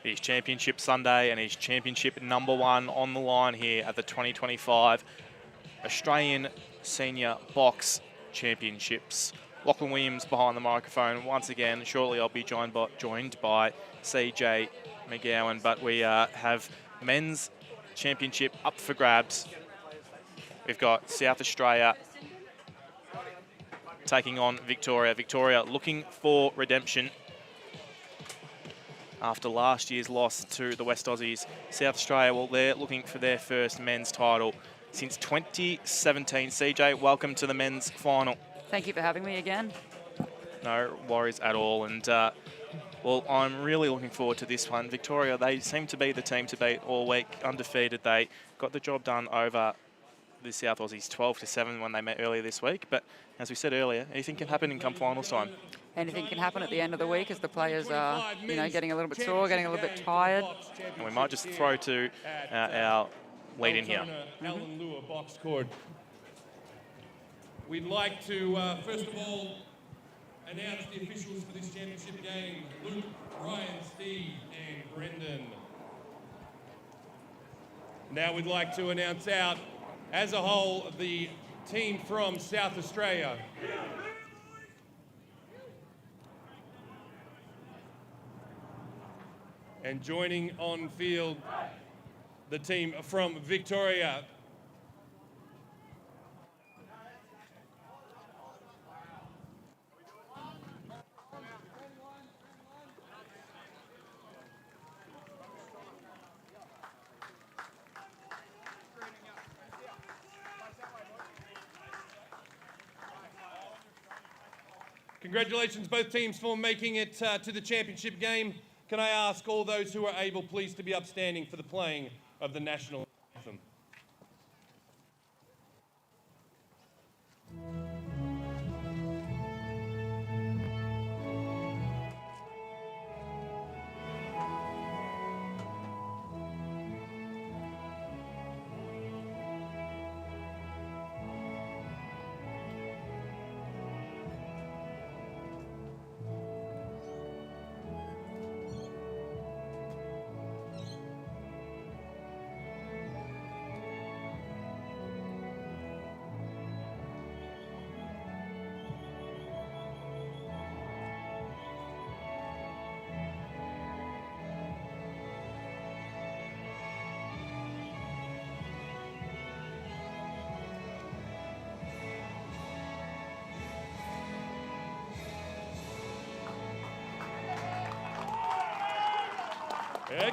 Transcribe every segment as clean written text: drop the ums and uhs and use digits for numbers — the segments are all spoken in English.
It is Championship Sunday and it is Championship #1 on the line here at the 2025 Australian Senior Box Championships. Lachlan Williams behind the microphone once again. Shortly I'll be joined by CJ McGowan, but we have men's championship up for grabs. We've got South Australia taking on Victoria. Victoria looking for redemption after last year's loss to the West Aussies. South Australia, well, they're looking for their first men's title since 2017. CJ, welcome to the men's final. Thank you for having me again. No worries at all. And, well, I'm really looking forward to this one. Victoria, they seem to be the team to beat all week, undefeated. They got the job done over the South Aussies 12-7 when they met earlier this week. But as we said earlier, anything can happen in come finals time. Anything can happen at the end of the week as the players are, getting a little bit sore, getting a little bit tired. And we might just throw to our lead in here. Alan Lewer, box court. We'd like to, first of all, announce the officials for this championship game: Luke, Ryan, Steve, and Brendan. Now we'd like to announce out, as a whole, the team from South Australia. And joining on field, the team from Victoria. Congratulations, both teams, for making it to the championship game. Can I ask all those who are able, please, to be upstanding for the playing of the national anthem?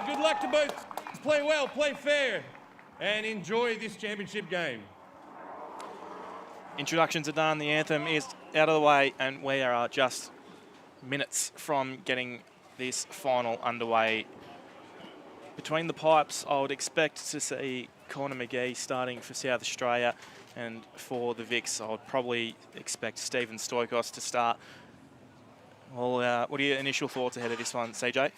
Good luck to both. Play well, play fair, and enjoy this championship game. Introductions are done, the anthem is out of the way, and we are just minutes from getting this final underway. Between the pipes, I would expect to see Connor McGee starting for South Australia, and for the Vics, I would probably expect Stephen Stoikos to start. Well, what are your initial thoughts ahead of this one, CJ?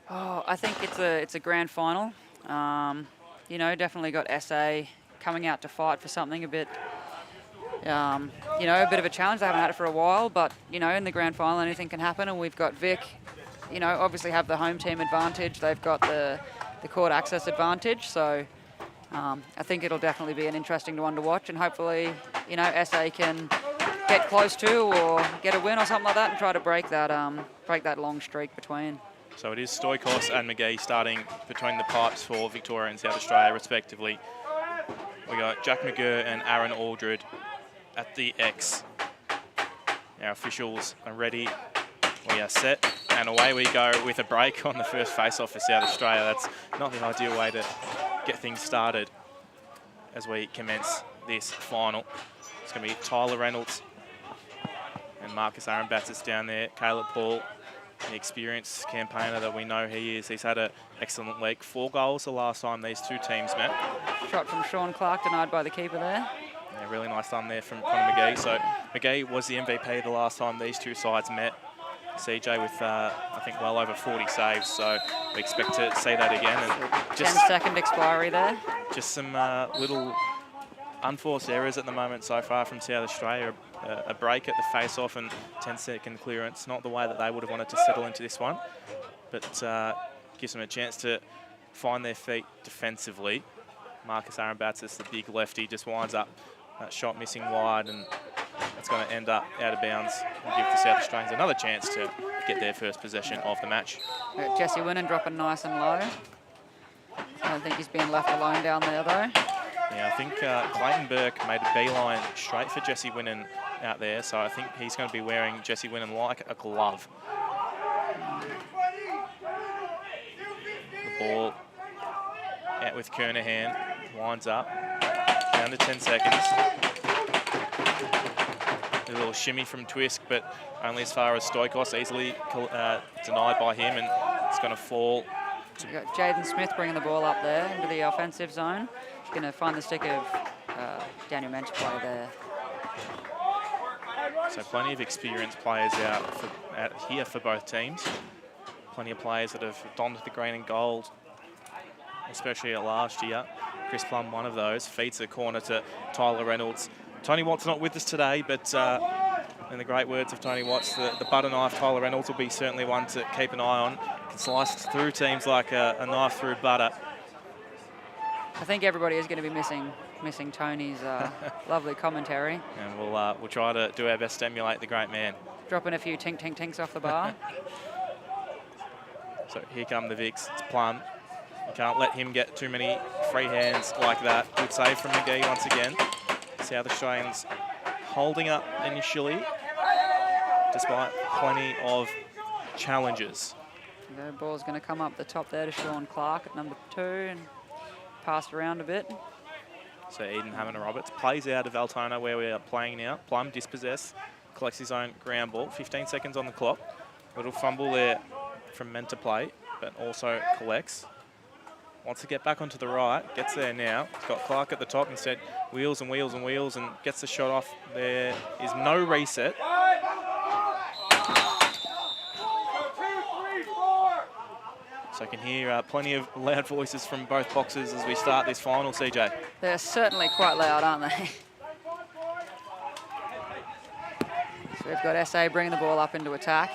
Oh, I think it's a grand final. Definitely got SA coming out to fight for something a bit, a bit of a challenge. They haven't had it for a while, but, in the grand final, anything can happen. And we've got Vic, obviously have the home team advantage. They've got the court access advantage. So I think it'll definitely be an interesting one to watch. And hopefully, SA can get close to or get a win or something like that and try to break that long streak between. So it is Stoikos and McGee starting between the pipes for Victoria and South Australia, respectively. We got Jack McGurr and Aaron Aldred at the X. Our officials are ready. We are set, and away we go with a break on the first face-off for South Australia. That's not the ideal way to get things started as we commence this final. It's going to be Tyler Reynolds and Marcus Aronbatsas down there, Caleb Paul, the experienced campaigner that we know he is. He's had an excellent week. 4 goals the last time these two teams met. Shot from Sean Clark, denied by the keeper there. Yeah, really nice run there from Connor McGee. So McGee was the MVP the last time these two sides met. CJ with, I think, well over 40 saves. So we expect to see that again. And just 10-second expiry there. Just some little unforced errors at the moment so far from South Australia. A break at the face-off and 10-second clearance. Not the way that they would have wanted to settle into this one. but gives them a chance to find their feet defensively. Marcus Arambatsis, the big lefty, just winds up that shot missing wide, and it's going to end up out of bounds and give the South Australians another chance to get their first possession of the match. Jesse Winnan dropping nice and low. I don't think he's being left alone down there, though. Yeah, I think Clayton Burke made a beeline straight for Jesse Winnan out there, so I think he's going to be wearing Jesse Winnan like a glove. The ball out with Kernahan, winds up, down to 10 seconds. A little shimmy from Twisk, but only as far as Stoikos, easily denied by him, and it's going to fall. We've got Jaden Smith bringing the ball up there into the offensive zone. He's going to find the stick of Daniel Mensch play there. So plenty of experienced players out here for both teams. Plenty of players that have donned the green and gold, especially last year. Chris Plum, one of those, feeds the corner to Tyler Reynolds. Tony Watt's not with us today, but in the great words of Tony Watts, the butter knife Tyler Reynolds will be certainly one to keep an eye on. Can slice through teams like a knife through butter. I think everybody is going to be missing Tony's lovely commentary. And we'll try to do our best to emulate the great man. Dropping a few tink-tink-tinks off the bar. So here come the Vicks. It's Plum. You can't let him get too many free hands like that. Good save from McGee once again. South Australians holding up initially, despite plenty of challenges. The ball's going to come up the top there to Sean Clark at number 2 and passed around a bit. So Eden Hammond-Roberts plays out of Altona where we are playing now. Plum dispossessed, collects his own ground ball. 15 seconds on the clock. Little fumble there from meant to play, but also collects. Wants to get back onto the right, gets there now. He's got Clark at the top instead, wheels and wheels and wheels, and gets the shot off. There is no reset. So I can hear plenty of loud voices from both boxes as we start this final, CJ. They're certainly quite loud, aren't they? So we've got SA bringing the ball up into attack.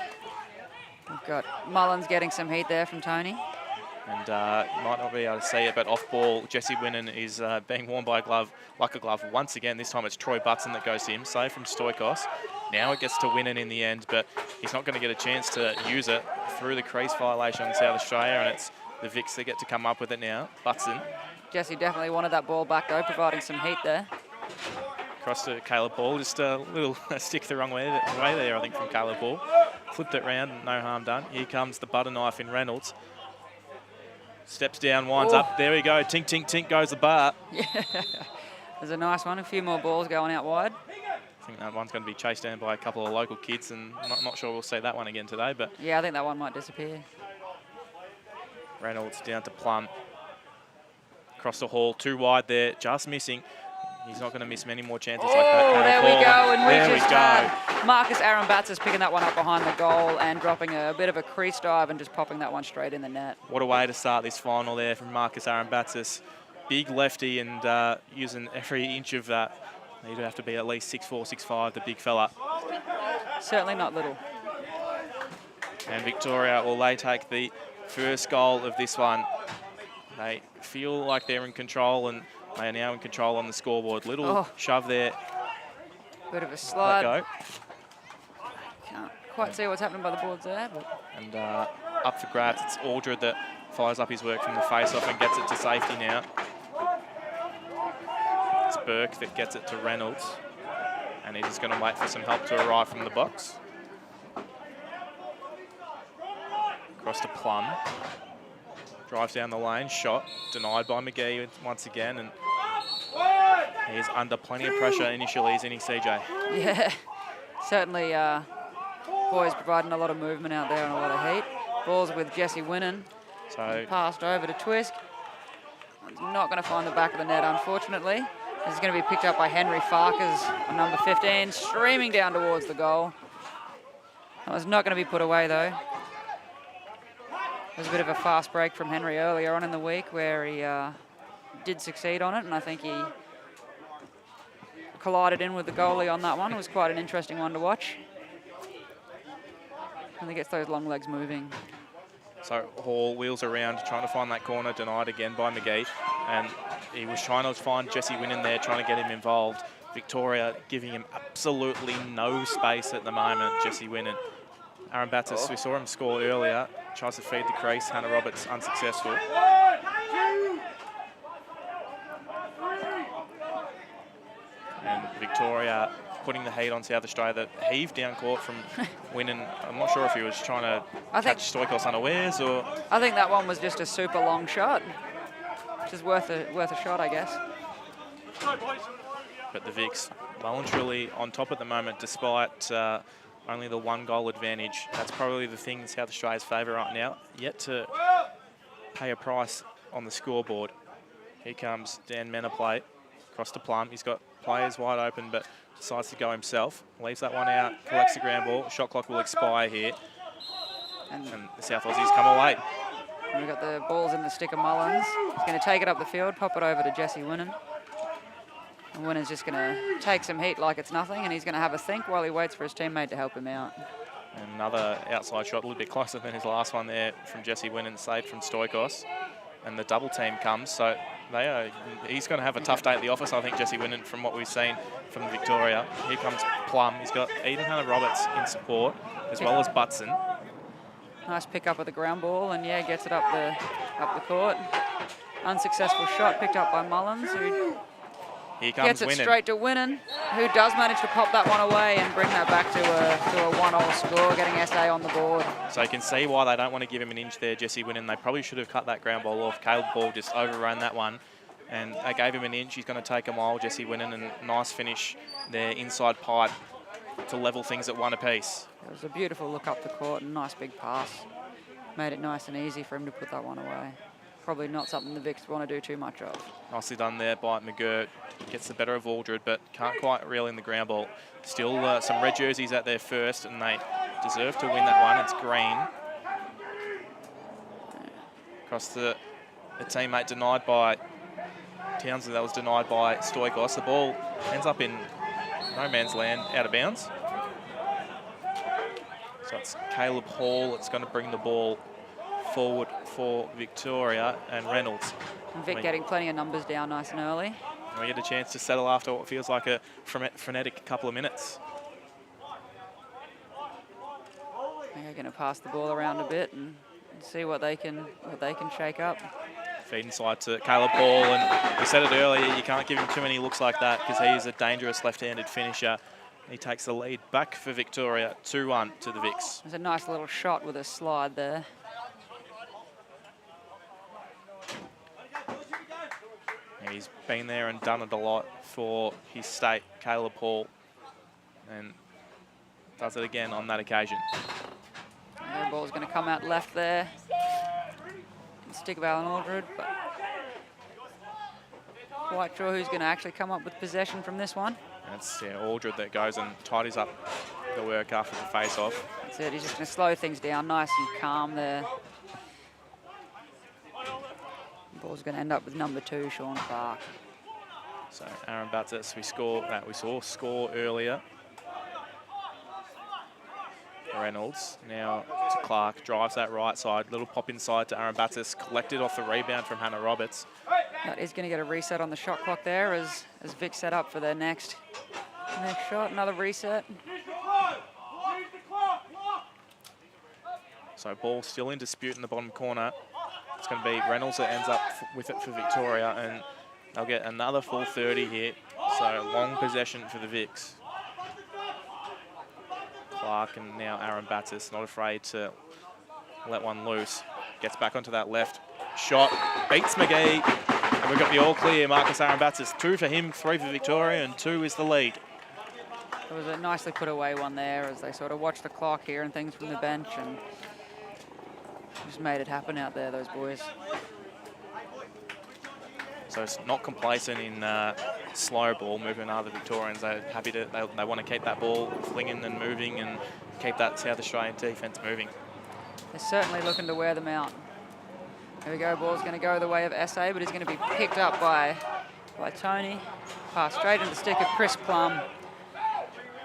We've got Mullins getting some heat there from Tony. And might not be able to see it, but off ball, Jesse Winnan is being worn by a glove, like a glove once again. This time it's Troy Butson that goes to him, save from Stoikos. Now it gets to Winnan in the end, but he's not going to get a chance to use it through the crease violation on South Australia, and it's the Vicks that get to come up with it now. Butson. Jesse definitely wanted that ball back though, providing some heat there. Across to Caleb Ball, just a little stick the wrong way there, I think, from Caleb Ball. Flipped it round, no harm done. Here comes the butter knife in Reynolds. Steps down, winds up. There we go. Tink, tink, tink goes the bar. Yeah, there's a nice one. A few more balls going out wide. I think that one's going to be chased down by a couple of local kids, and I'm not sure we'll see that one again today. But yeah, I think that one might disappear. Reynolds down to Plum. Across the hall, too wide there, just missing. He's not going to miss many more chances like that. Oh, there we go. And there we just had Marcus Arambatsis picking that one up behind the goal and dropping a bit of a crease dive and just popping that one straight in the net. What a way to start this final there from Marcus Arambatsis. Big lefty and using every inch of that. He'd have to be at least 6'4", 6'5", the big fella. Certainly not little. And Victoria, well, they take the first goal of this one. They feel like they're in control, and they are now in control on the scoreboard. Little shove there. Bit of a slide. Let go. Can't quite see what's happening by the boards there. But. And up for grabs, it's Aldred that fires up his work from the face-off and gets it to safety now. It's Burke that gets it to Reynolds. And he's just going to wait for some help to arrive from the box. Across to Plum. Drives down the lane, shot, denied by McGee once again, and he's under plenty of pressure initially, isn't he, CJ? Yeah, certainly boys providing a lot of movement out there and a lot of heat. Ball's with Jesse Winnan. So passed over to Twisk. He's not going to find the back of the net, unfortunately. This is going to be picked up by Henry Farkas, number 15, streaming down towards the goal. That was not going to be put away, though. There was a bit of a fast break from Henry earlier on in the week where he did succeed on it, and I think he collided in with the goalie on that one. It was quite an interesting one to watch. And he gets those long legs moving. So Hall wheels around, trying to find that corner, denied again by McGee. And he was trying to find Jesse Winnan there, trying to get him involved. Victoria giving him absolutely no space at the moment, Jesse Winnan. Aaron Battis, we saw him score earlier, tries to feed the crease. Hannah Roberts unsuccessful. And Victoria putting the heat on South Australia. That heave down court from Winnan. I'm not sure if he was trying to catch Stoikos unawares or... I think that one was just a super long shot, which is worth a shot, I guess. But the Vics well and truly on top at the moment, despite only the 1-goal advantage. That's probably the thing in South Australia's favour right now. Yet to pay a price on the scoreboard. Here comes Dan Menaplay across to Plum. He's got players wide open, but decides to go himself. Leaves that one out, collects the ground ball. Shot clock will expire here. And the South Aussies come away. We've got the balls in the stick of Mullins. He's going to take it up the field, pop it over to Jesse Winnan. And Winnan's just going to take some heat like it's nothing, and he's going to have a think while he waits for his teammate to help him out. Another outside shot, a little bit closer than his last one there from Jesse Winnan, saved from Stoikos. And the double team comes, so he's going to have a tough day at the office, I think, Jesse Winnan, from what we've seen from Victoria. Here comes Plum. He's got Eden Hannah-Roberts in support, as well as Butson. Nice pick up of the ground ball, and yeah, gets it up the court. Unsuccessful shot picked up by Mullins, who Here comes gets it Winnan. straight to Winnan, who does manage to pop that one away and bring that back to a 1-all score, getting SA on the board. So you can see why they don't want to give him an inch there, Jesse Winnan. They probably should have cut that ground ball off. Caleb Ball just overran that one, and they gave him an inch. He's going to take a mile, Jesse Winnan, and nice finish there inside pipe to level things at 1 apiece. It was a beautiful look up the court and nice big pass. Made it nice and easy for him to put that one away. Probably not something the Vics want to do too much of. Nicely done there by McGirt. Gets the better of Aldred, but can't quite reel in the ground ball. Still some red jerseys out there first, and they deserve to win that one. It's green. Across the teammate denied by Townsley. That was denied by Stoikos. The ball ends up in no man's land, out of bounds. So it's Caleb Hall that's going to bring the ball forward for Victoria, and Reynolds. And Vic getting plenty of numbers down nice and early. We get a chance to settle after what feels like a frenetic couple of minutes. They're going to pass the ball around a bit and see what they can shake up. Feed inside to Caleb Hall, and we said it earlier, you can't give him too many looks like that because he is a dangerous left-handed finisher. He takes the lead back for Victoria, 2-1 to the Vics. There's a nice little shot with a slide there. He's been there and done it a lot for his state, Caleb Hall, and does it again on that occasion. The ball's going to come out left there. Stick of Alan Aldred, but quite sure who's going to actually come up with possession from this one. That's Aldred that goes and tidies up the work after the face-off. That's it, he's just going to slow things down nice and calm there. Ball's going to end up with number 2, Sean Clark. So Aaron Battis, we saw score earlier. Reynolds now to Clark, drives that right side, little pop inside to Aaron Battis, collected off the rebound from Hannah Roberts. That is going to get a reset on the shot clock there as Vic set up for their next shot. Another reset. So ball still in dispute in the bottom corner. It's going to be Reynolds that ends up with it for Victoria, and they'll get another full 30 here. So long possession for the Vics. Clark and now Aaron Battis, not afraid to let one loose. Gets back onto that left shot, beats McGee, and we've got the all clear. Marcus Aaron Battis, 2 for him, 3 for Victoria, and 2 is the lead. It was a nicely put away one there as they sort of watched the clock here and things from the bench, and just made it happen out there, those boys. So it's not complacent in slow ball movement. Are the Victorians? They're happy to. They want to keep that ball flinging and moving and keep that South Australian defence moving. They're certainly looking to wear them out. Here we go. Ball's going to go the way of SA, but he's going to be picked up by Tony. Pass straight into the stick of Chris Plum.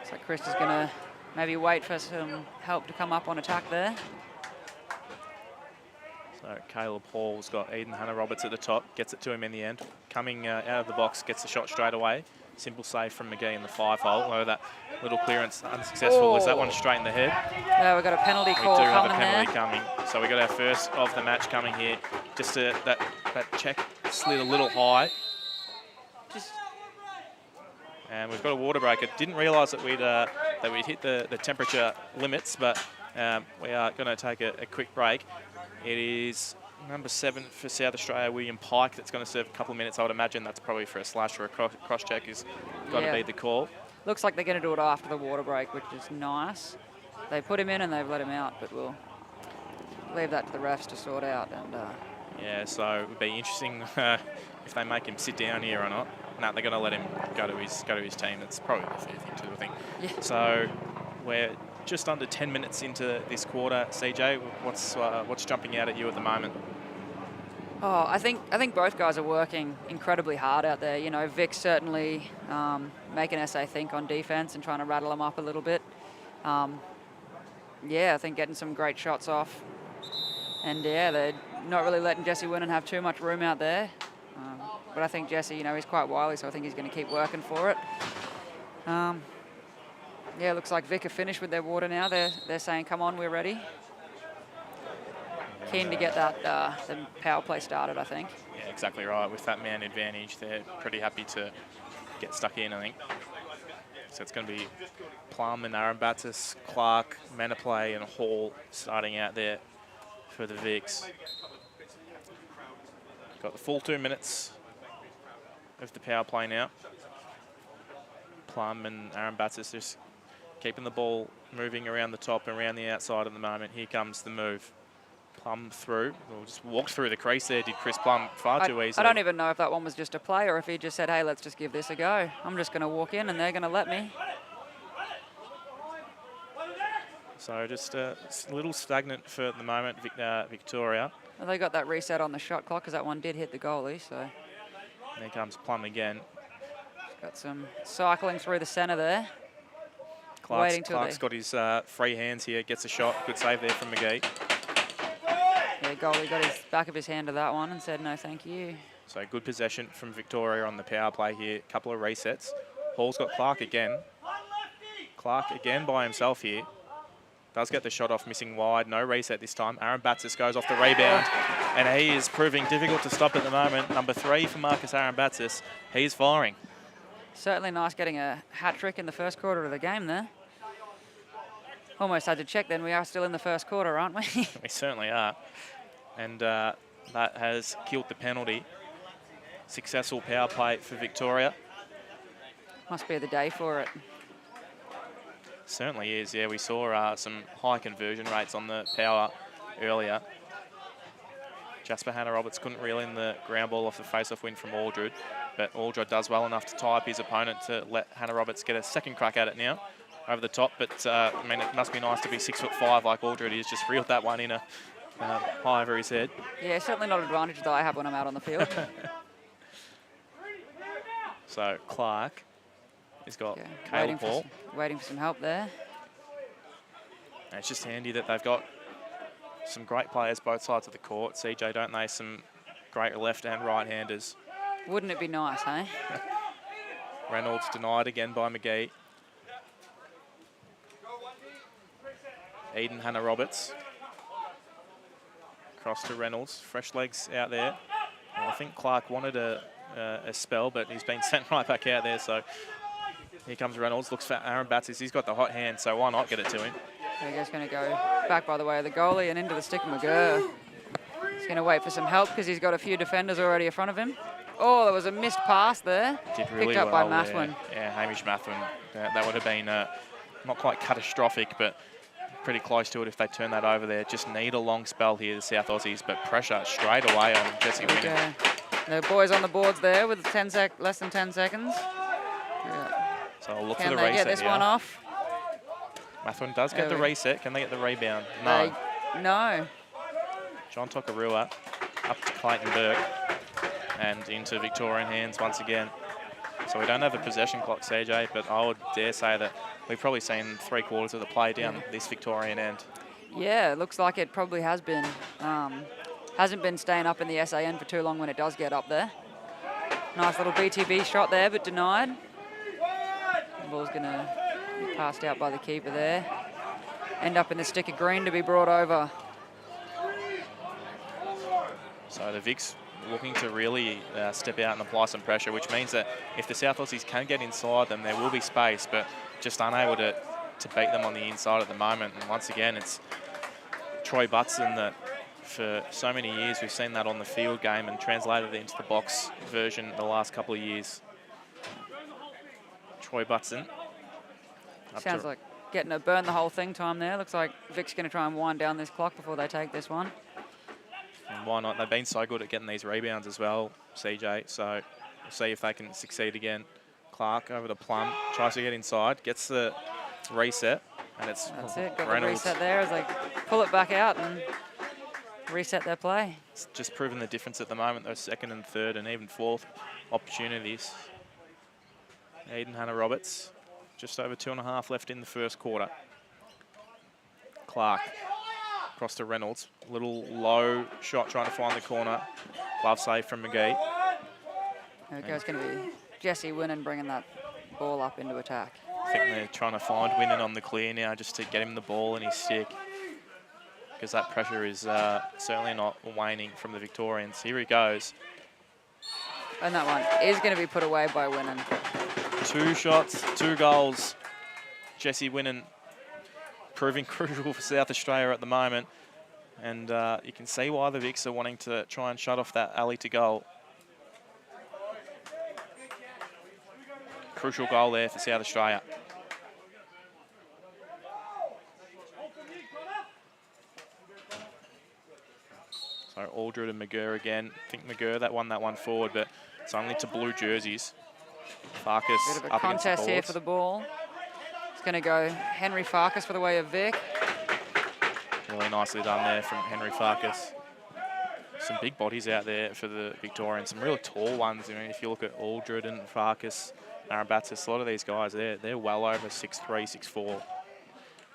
So Chris is going to maybe wait for some help to come up on attack there. So Caleb Hall's got Eden Hannah-Roberts at the top, gets it to him in the end. Coming out of the box, gets the shot straight away. Simple save from McGee in the 5-hole. Oh, that little clearance unsuccessful. Is that one straight in the head? Yeah, we've got a penalty call We do have coming a penalty there. coming. So we got our first of the match coming here. Just that check slid a little high. And we've got a water break. I didn't realise that we'd hit the temperature limits, but we are going to take a quick break. It is number 7 for South Australia, William Pike, that's going to serve a couple of minutes. I would imagine that's probably for a slash or a cross-check is got to be the call. Looks like they're going to do it after the water break, which is nice. They put him in and they've let him out, but we'll leave that to the refs to sort out. And yeah, so it would be interesting if they make him sit down here or not. No, they're going to let him go to his team. That's probably the fair thing to do, I think. Yeah. So we're just under 10 minutes into this quarter. CJ, what's jumping out at you at the moment? Oh, I think both guys are working incredibly hard out there. You know, Vic's certainly making SA think on defense and trying to rattle them up a little bit. Yeah, I think getting some great shots off. And yeah, they're not really letting Jesse Winnan have too much room out there. But I think Jesse, you know, he's quite wily, so I think he's going to keep working for it. Yeah, looks like Vic are finished with their water now. They're saying, come on, we're ready. Keen to get that the power play started, I think. Yeah, exactly right. With that man advantage, they're pretty happy to get stuck in, I think. So it's going to be Plum and Arambatis, Clark, Manaplay and Hall starting out there for the Vics. Got the full 2 minutes of the power play now. Plum and Arambatis just keeping the ball moving around the top and around the outside at the moment. Here comes the move. Plum through. Well, just walked through the crease there, did Chris Plum far too easily. I don't even know if that one was just a play or if he just said, hey, let's just give this a go. I'm just going to walk in and they're going to let me. So just a little stagnant for the moment, Victoria. Well, they got that reset on the shot clock because that one did hit the goalie. So There comes Plum again. got some cycling through the centre there. Clark's got his free hands here, gets a shot. Good save there from McGee. Yeah, goalie got his back of his hand to that one and said, no, thank you. So good possession from Victoria on the power play here. Couple of resets. Hall's got Clark again. Clark again by himself here. Does get the shot off, missing wide. No reset this time. Aaron Batsis goes off the rebound, and he is proving difficult to stop at the moment. Number 3 for Marcus Aaron Batsis. He's firing. Certainly nice getting a hat-trick in the first quarter of the game there. Almost had to check then. We are still in the first quarter, aren't we? We certainly are. And that has killed the penalty. Successful power play for Victoria. Must be the day for it. Certainly is, yeah. We saw some high conversion rates on the power earlier. Jasper Hannah-Roberts couldn't reel in the ground ball off the face-off win from Aldred, but Aldred does well enough to tie up his opponent to let Hannah-Roberts get a second crack at it now. Over the top, but I mean, it must be nice to be 6'5" like Aldred is. Just reeled that one in high over his head. Yeah, certainly not an advantage that I have when I'm out on the field. So Clark has got Caleb Hall. Waiting for some help there. And it's just handy that they've got some great players both sides of the court. CJ, don't they? Some great left and right-handers. Wouldn't it be nice, hey? Reynolds denied again by McGee. Eden Hannah-Roberts. Cross to Reynolds. Fresh legs out there. Well, I think Clark wanted a spell, but he's been sent right back out there. So here comes Reynolds. Looks for Aaron Batsis. He's got the hot hand, so why not get it to him? He's just going to go back by the way of the goalie and into the stick of McGurr. He's going to wait for some help because he's got a few defenders already in front of him. Oh, there was a missed pass there. Did really Picked up well by Mathwin. Yeah, Hamish Mathwin. That would have been not quite catastrophic, but pretty close to it if they turn that over there. Just need a long spell here, the South Aussies, but pressure straight away on Jesse Winnan. The boys on the boards there with less than 10 seconds. So I'll look Can for the they reset get this here. one off? Mathwin does get the reset. Can they get the rebound? No. No. John Tokarua up to Clayton Burke and into Victorian hands once again. So we don't have a possession clock, CJ, but I would dare say that we've probably seen 3/4 of the play down this Victorian end. Yeah, it looks like it probably has been. hasn't been staying up in the SAN for too long when it does get up there. Nice little BTB shot there, but denied. The ball's going to be passed out by the keeper there. End up in the stick of green to be brought over. So the Vics looking to really step out and apply some pressure, which means that if the South Aussies can get inside them, there will be space, but just unable to beat them on the inside at the moment. And once again, it's Troy Butson that for so many years we've seen that on the field game and translated it into the box version the last couple of years. Troy Butson. Sounds like getting a burn the whole thing time there. Looks like Vic's going to try and wind down this clock before they take this one. And why not? They've been so good at getting these rebounds as well, CJ. So we'll see if they can succeed again. Clark over to Plum, tries to get inside, gets the reset, and it's That's it, got Reynolds. the reset there as they pull it back out and reset their play. It's just proven the difference at the moment, those second and third and even fourth opportunities. Aiden Hannah-Roberts, just over 2.5 left in the first quarter. Clark across to Reynolds. Little low shot trying to find the corner. Glove save from McGee. There we go, it's going to be Jesse Winnan bringing that ball up into attack. I think they're trying to find Winnan on the clear now just to get him the ball in his stick, because that pressure is certainly not waning from the Victorians. Here he goes. And that one is going to be put away by Winnan. 2 shots, 2 goals. Jesse Winnan proving crucial for South Australia at the moment. And you can see why the Vics are wanting to try and shut off that alley to goal. Crucial goal there for South Australia. So Aldred and McGurr again. I think McGurr that won forward, but it's only to blue jerseys. Farkas Bit of a up against the contest here boards. for the ball. It's going to go Henry Farkas for the way of Vic. Really nicely done there from Henry Farkas. Some big bodies out there for the Victorians. Some really tall ones. You know, if you look at Aldred and Farkas, Arabatis, a lot of these guys, they're well over 6'3", 6'4".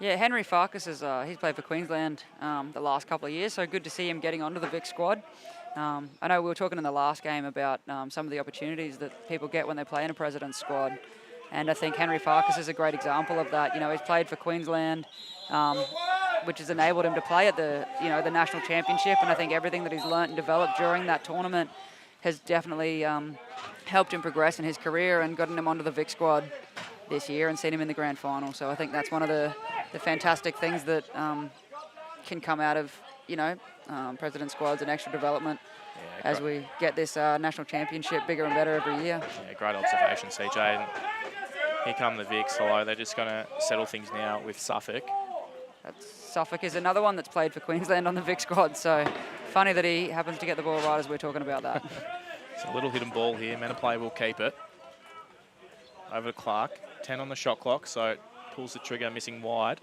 Yeah, Henry Farkas is he's played for Queensland the last couple of years, so good to see him getting onto the Vic squad. I know we were talking in the last game about some of the opportunities that people get when they play in a President's squad, and I think Henry Farkas is a great example of that. You know, he's played for Queensland, which has enabled him to play at the the national championship, and I think everything that he's learnt and developed during that tournament has definitely helped him progress in his career and gotten him onto the Vic squad this year and seen him in the grand final. So I think that's one of the fantastic things that can come out of President squads and extra development as we get this national championship bigger and better every year. Yeah, great observation, CJ. And here come the Vics. Hello, they're just going to settle things now with Suffolk. Suffolk is another one that's played for Queensland on the Vic squad, so funny that he happens to get the ball right as we're talking about that. It's a little hidden ball here. Menapay will keep it. Over to Clark. 10 on the shot clock, so pulls the trigger, missing wide.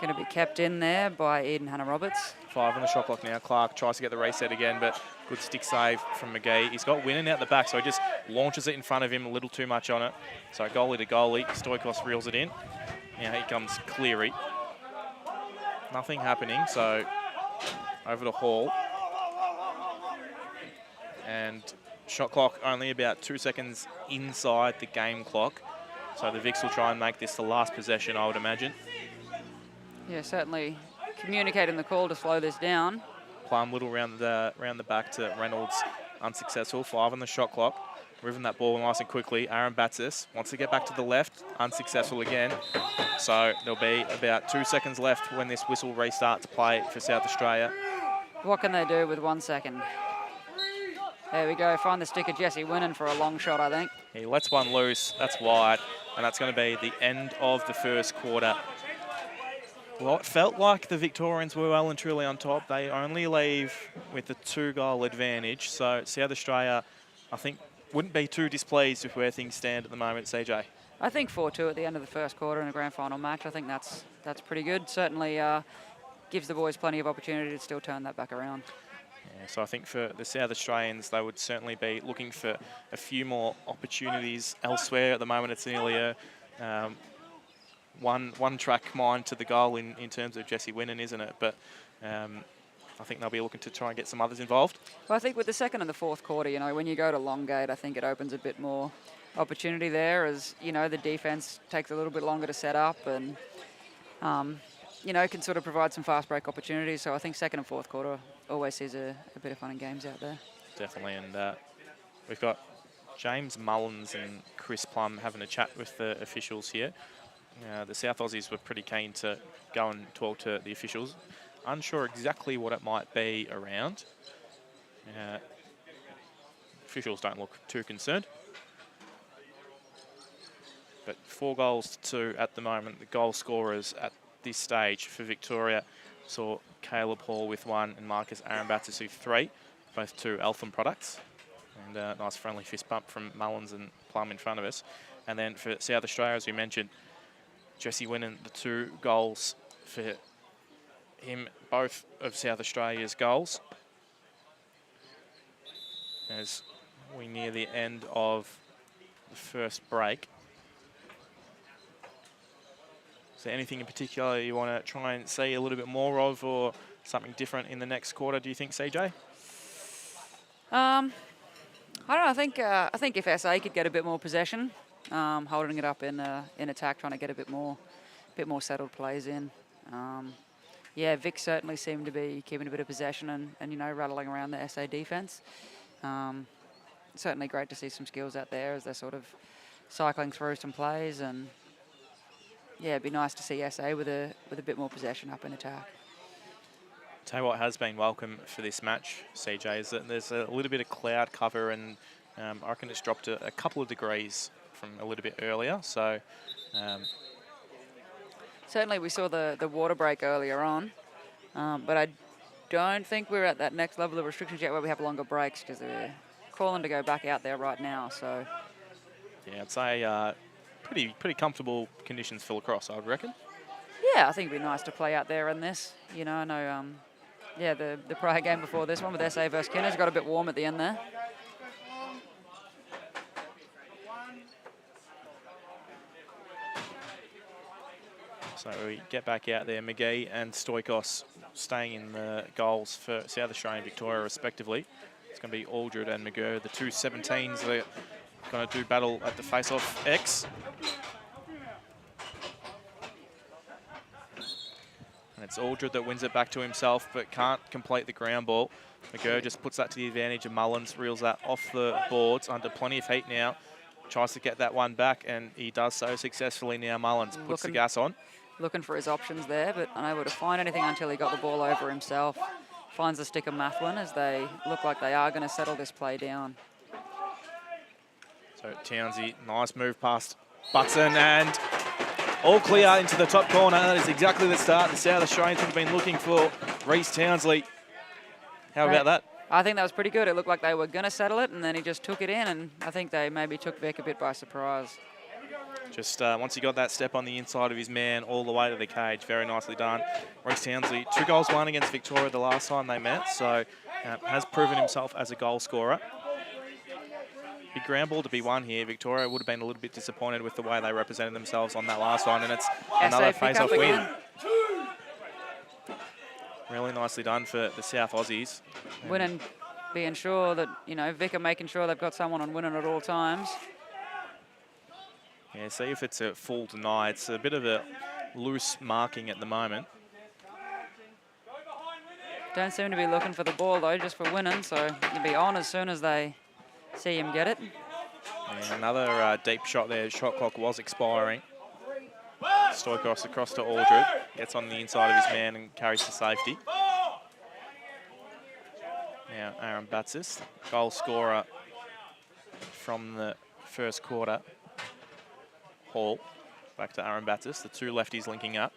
Going to be kept in there by Eden Hannah-Roberts. 5 on the shot clock now. Clark tries to get the reset again, but good stick save from McGee. He's got Winnan out the back, so he just launches it in front of him, a little too much on it. So goalie to goalie. Stoikos reels it in. Now here comes Cleary. Nothing happening, so over to Hall. And shot clock only about 2 seconds inside the game clock. So the Vics will try and make this the last possession, I would imagine. Yeah, certainly communicating the call to slow this down. Plum little round the back to Reynolds, unsuccessful. 5 on the shot clock. Moving that ball nice and quickly. Aaron Batsis wants to get back to the left, unsuccessful again. So there'll be about 2 seconds left when this whistle restarts play for South Australia. What can they do with 1 second? There we go, find the stick of Jesse Winnan for a long shot, I think. He lets one loose, that's wide, and that's going to be the end of the first quarter. Well, it felt like the Victorians were well and truly on top. They only leave with a 2-goal advantage, so South Australia, I think, wouldn't be too displeased with where things stand at the moment, CJ. I think 4-2 at the end of the first quarter in a grand final match. I think that's pretty good. Certainly gives the boys plenty of opportunity to still turn that back around. Yeah, so I think for the South Australians, they would certainly be looking for a few more opportunities elsewhere. At the moment, it's nearly a one track mind to the goal in terms of Jesse Winnan, isn't it? But I think they'll be looking to try and get some others involved. Well, I think with the second and the fourth quarter, you know, when you go to long gate, I think it opens a bit more opportunity there as, you know, the defense takes a little bit longer to set up and, you know, can sort of provide some fast break opportunities. So I think second and fourth quarter always sees a bit of fun and games out there. Definitely, and we've got James Mullins and Chris Plum having a chat with the officials here. The South Aussies were pretty keen to go and talk to the officials. Unsure exactly what it might be around. Officials don't look too concerned. But 4 goals to 2 at the moment. The goal scorers at this stage for Victoria saw Caleb Hall with 1 and Marcus Arambatis with 3, both 2 Eltham products. And a nice friendly fist bump from Mullins and Plum in front of us. And then for South Australia, as we mentioned, Jesse Winnan, the 2 goals for him, both of South Australia's goals. As we near the end of the first break. Is there anything in particular you want to try and see a little bit more of, or something different in the next quarter, do you think, CJ? I don't know. I think if SA could get a bit more possession, holding it up in attack, trying to get a bit more settled plays in. Yeah, Vic certainly seemed to be keeping a bit of possession and you know, rattling around the SA defence. Certainly great to see some skills out there as they're sort of cycling through some plays, and yeah, it'd be nice to see SA with a bit more possession up in attack. Tell you what has been welcome for this match, CJ, is that there's a little bit of cloud cover, and I reckon it's dropped a couple of degrees from a little bit earlier. So certainly we saw the water break earlier on, but I don't think we're at that next level of restrictions yet where we have longer breaks, because they're calling to go back out there right now. So yeah, I'd say pretty comfortable conditions for lacrosse, I would reckon. Yeah, I think it'd be nice to play out there in this. You know, I know, yeah, the prior game before this one with SA versus Kinners got a bit warm at the end there. So we get back out there. McGee and Stoikos staying in the goals for South Australia and Victoria, respectively. It's going to be Aldred and McGurr, the 2 17s that are going to do battle at the face-off X. And it's Aldred that wins it back to himself, but can't complete the ground ball. McGurr just puts that to the advantage of Mullins, reels that off the boards under plenty of heat now. Tries to get that one back, and he does so successfully now. Mullins puts the gas on. Looking for his options there, but unable to find anything until he got the ball over himself. Finds the stick of Mathwin as they look like they are going to settle this play down. So Townsy, nice move past Butson, and all clear into the top corner. That is exactly the start the South Australians would have been looking for. Reece Townsley. How about that? I think that was pretty good. It looked like they were going to settle it, and then he just took it in, and I think they maybe took Vic a bit by surprise. Just once he got that step on the inside of his man all the way to the cage, very nicely done. Reece Townsley, 2 goals, 1 against Victoria the last time they met, so has proven himself as a goal scorer. Big ground ball to be won here. Victoria would have been a little bit disappointed with the way they represented themselves on that last one, and it's another face-off win. Really nicely done for the South Aussies. Winnan being sure that, you know, Vic are making sure they've got someone on Winnan at all times. Yeah, see if it's a full deny. It's a bit of a loose marking at the moment. Don't seem to be looking for the ball, though, just for Winnan, so you'll be on as soon as they see him get it. And another deep shot there. Shot clock was expiring. Stoikos across to Aldred. Gets on the inside of his man and carries to safety. Now Aaron Batsis, goal scorer from the first quarter. Hall, back to Aaron Battis, the 2 lefties linking up.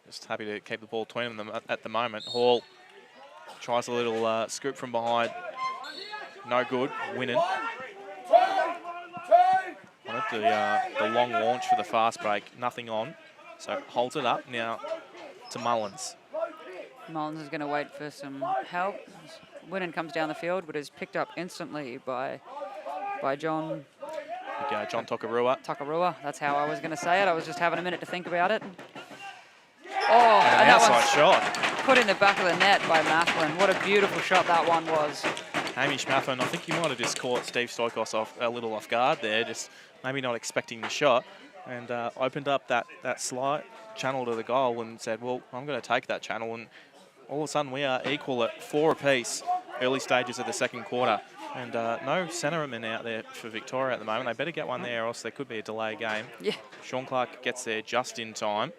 Just happy to keep the ball between them at the moment. Hall tries a little scoop from behind. No good. Winnan. Wanted the long launch for the fast break. Nothing on. So holds it up now to Mullins. Mullins is going to wait for some help. Winnan comes down the field, but is picked up instantly by John John Tokarua. Takarua, that's how I was going to say it. I was just having a minute to think about it. Oh, And and an that outside one's shot. put in the back of the net by Mathlen. What a beautiful shot that one was. Hamish Mathern, I think he might have just caught Steve Stoikos a little off guard there, just maybe not expecting the shot, and opened up that slight channel to the goal and said, well, I'm going to take that channel. And all of a sudden we are equal at 4 apiece, early stages of the second quarter. And no centreman out there for Victoria at the moment. They better get one there, or else there could be a delay game. Yeah. Sean Clark gets there just in time.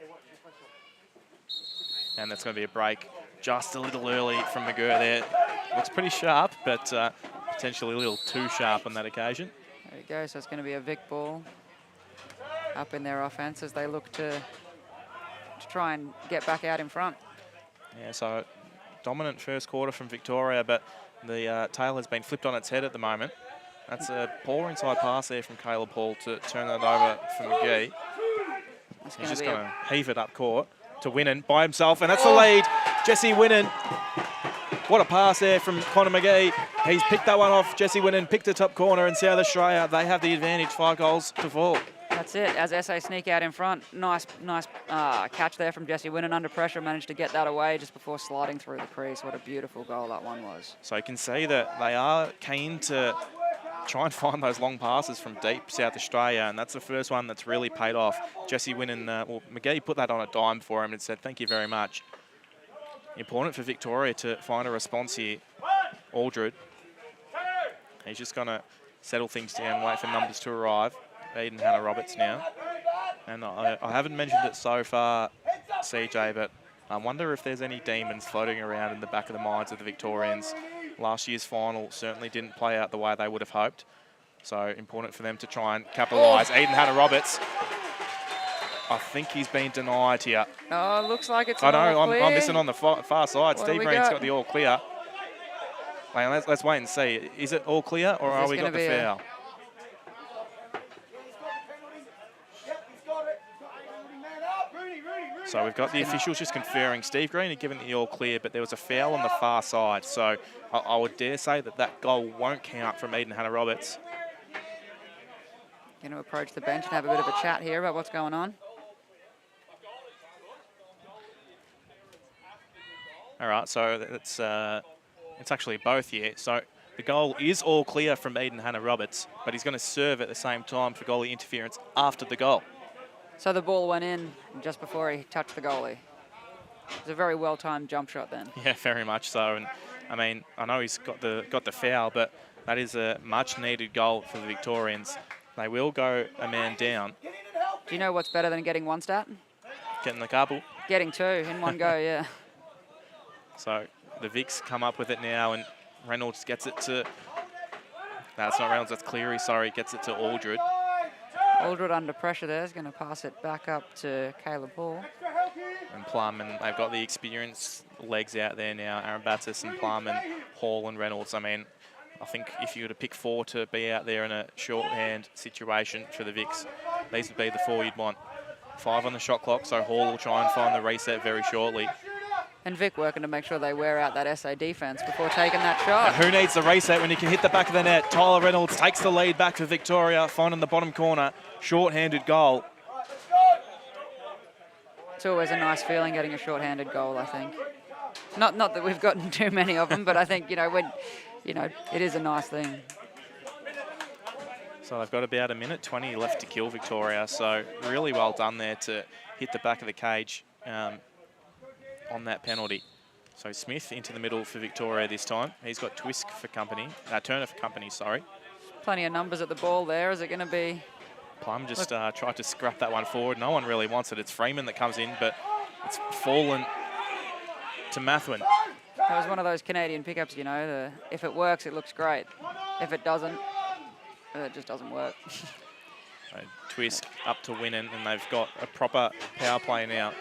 And that's going to be a break just a little early from McGurr there. Looks pretty sharp, but potentially a little too sharp on that occasion. There you go. So it's going to be a Vic ball up in their offense as they look to try and get back out in front. Yeah, so dominant first quarter from Victoria, but the tail has been flipped on its head at the moment. That's a poor inside pass there from Caleb Hall to turn that over for McGee. He's just going to heave it up court to Winnan by himself, and that's the lead. Jesse Winnan. What a pass there from Connor McGee. He's picked that one off. Jesse Winnan picked the top corner, and South Australia, they have the advantage, 5 goals to 4. That's it. As SA sneak out in front, nice catch there from Jesse Winnan under pressure. Managed to get that away just before sliding through the crease. What a beautiful goal that one was. So you can see that they are keen to try and find those long passes from deep South Australia, and that's the first one that's really paid off. Jesse Winnan, McGee put that on a dime for him and said, thank you very much. Important for Victoria to find a response here. Aldred, he's just going to settle things down, wait for numbers to arrive. Eden Hannah Roberts now. And I haven't mentioned it so far, CJ, but I wonder if there's any demons floating around in the back of the minds of the Victorians. Last year's final certainly didn't play out the way they would have hoped. So important for them to try and capitalise. Eden Hannah Roberts, I think he's been denied here. Oh, looks like it's I know, all clear. I'm missing on the far side. What Steve Green's got the all clear. Wait, let's wait and see. Is it all clear, or are we got the foul? So we've got the officials just conferring. Steve Green had given the all clear, but there was a foul on the far side. So I would dare say that that goal won't count from Eden Hannah Roberts. Going to approach the bench and have a bit of a chat here about what's going on. All right, so it's actually both here. So the goal is all clear from Eden Hannah Roberts, but he's going to serve at the same time for goalie interference after the goal. So the ball went in just before he touched the goalie. It was a very well-timed jump shot then. Yeah, very much so. And I mean, I know he's got the foul, but that is a much-needed goal for the Victorians. They will go a man down. Do you know what's better than getting one stat? Getting the couple. Getting 2 in one go, yeah. So the Vics come up with it now, and Reynolds gets it to... No, it's not Reynolds, that's Cleary, sorry. Gets it to Aldred. Aldred under pressure there is going to pass it back up to Caleb Hall. And Plum, and they've got the experienced legs out there now. Aaron Battis and Plum and Hall and Reynolds. I mean, I think if you were to pick 4 to be out there in a shorthand situation for the Vics, these would be the 4 you'd want. 5 on the shot clock, so Hall will try and find the reset very shortly. And Vic working to make sure they wear out that SA defence before taking that shot. And who needs the reset when you can hit the back of the net? Tyler Reynolds takes the lead back for Victoria, finding the bottom corner. Short-handed goal. It's always a nice feeling getting a short-handed goal, I think. Not that we've gotten too many of them, but I think, when, it is a nice thing. So they've got about 1:20 left to kill Victoria. So really well done there to hit the back of the cage on that penalty. So Smith into the middle for Victoria this time. He's got Twisk for company. Turner for company, sorry. Plenty of numbers at the ball there. Is it going to be... Plum just tried to scrap that one forward. No one really wants it. It's Freeman that comes in, but it's fallen to Mathwin. That was one of those Canadian pickups, if it works, it looks great. If it doesn't, it just doesn't work. So Twisk up to Winnan, and they've got a proper power play now.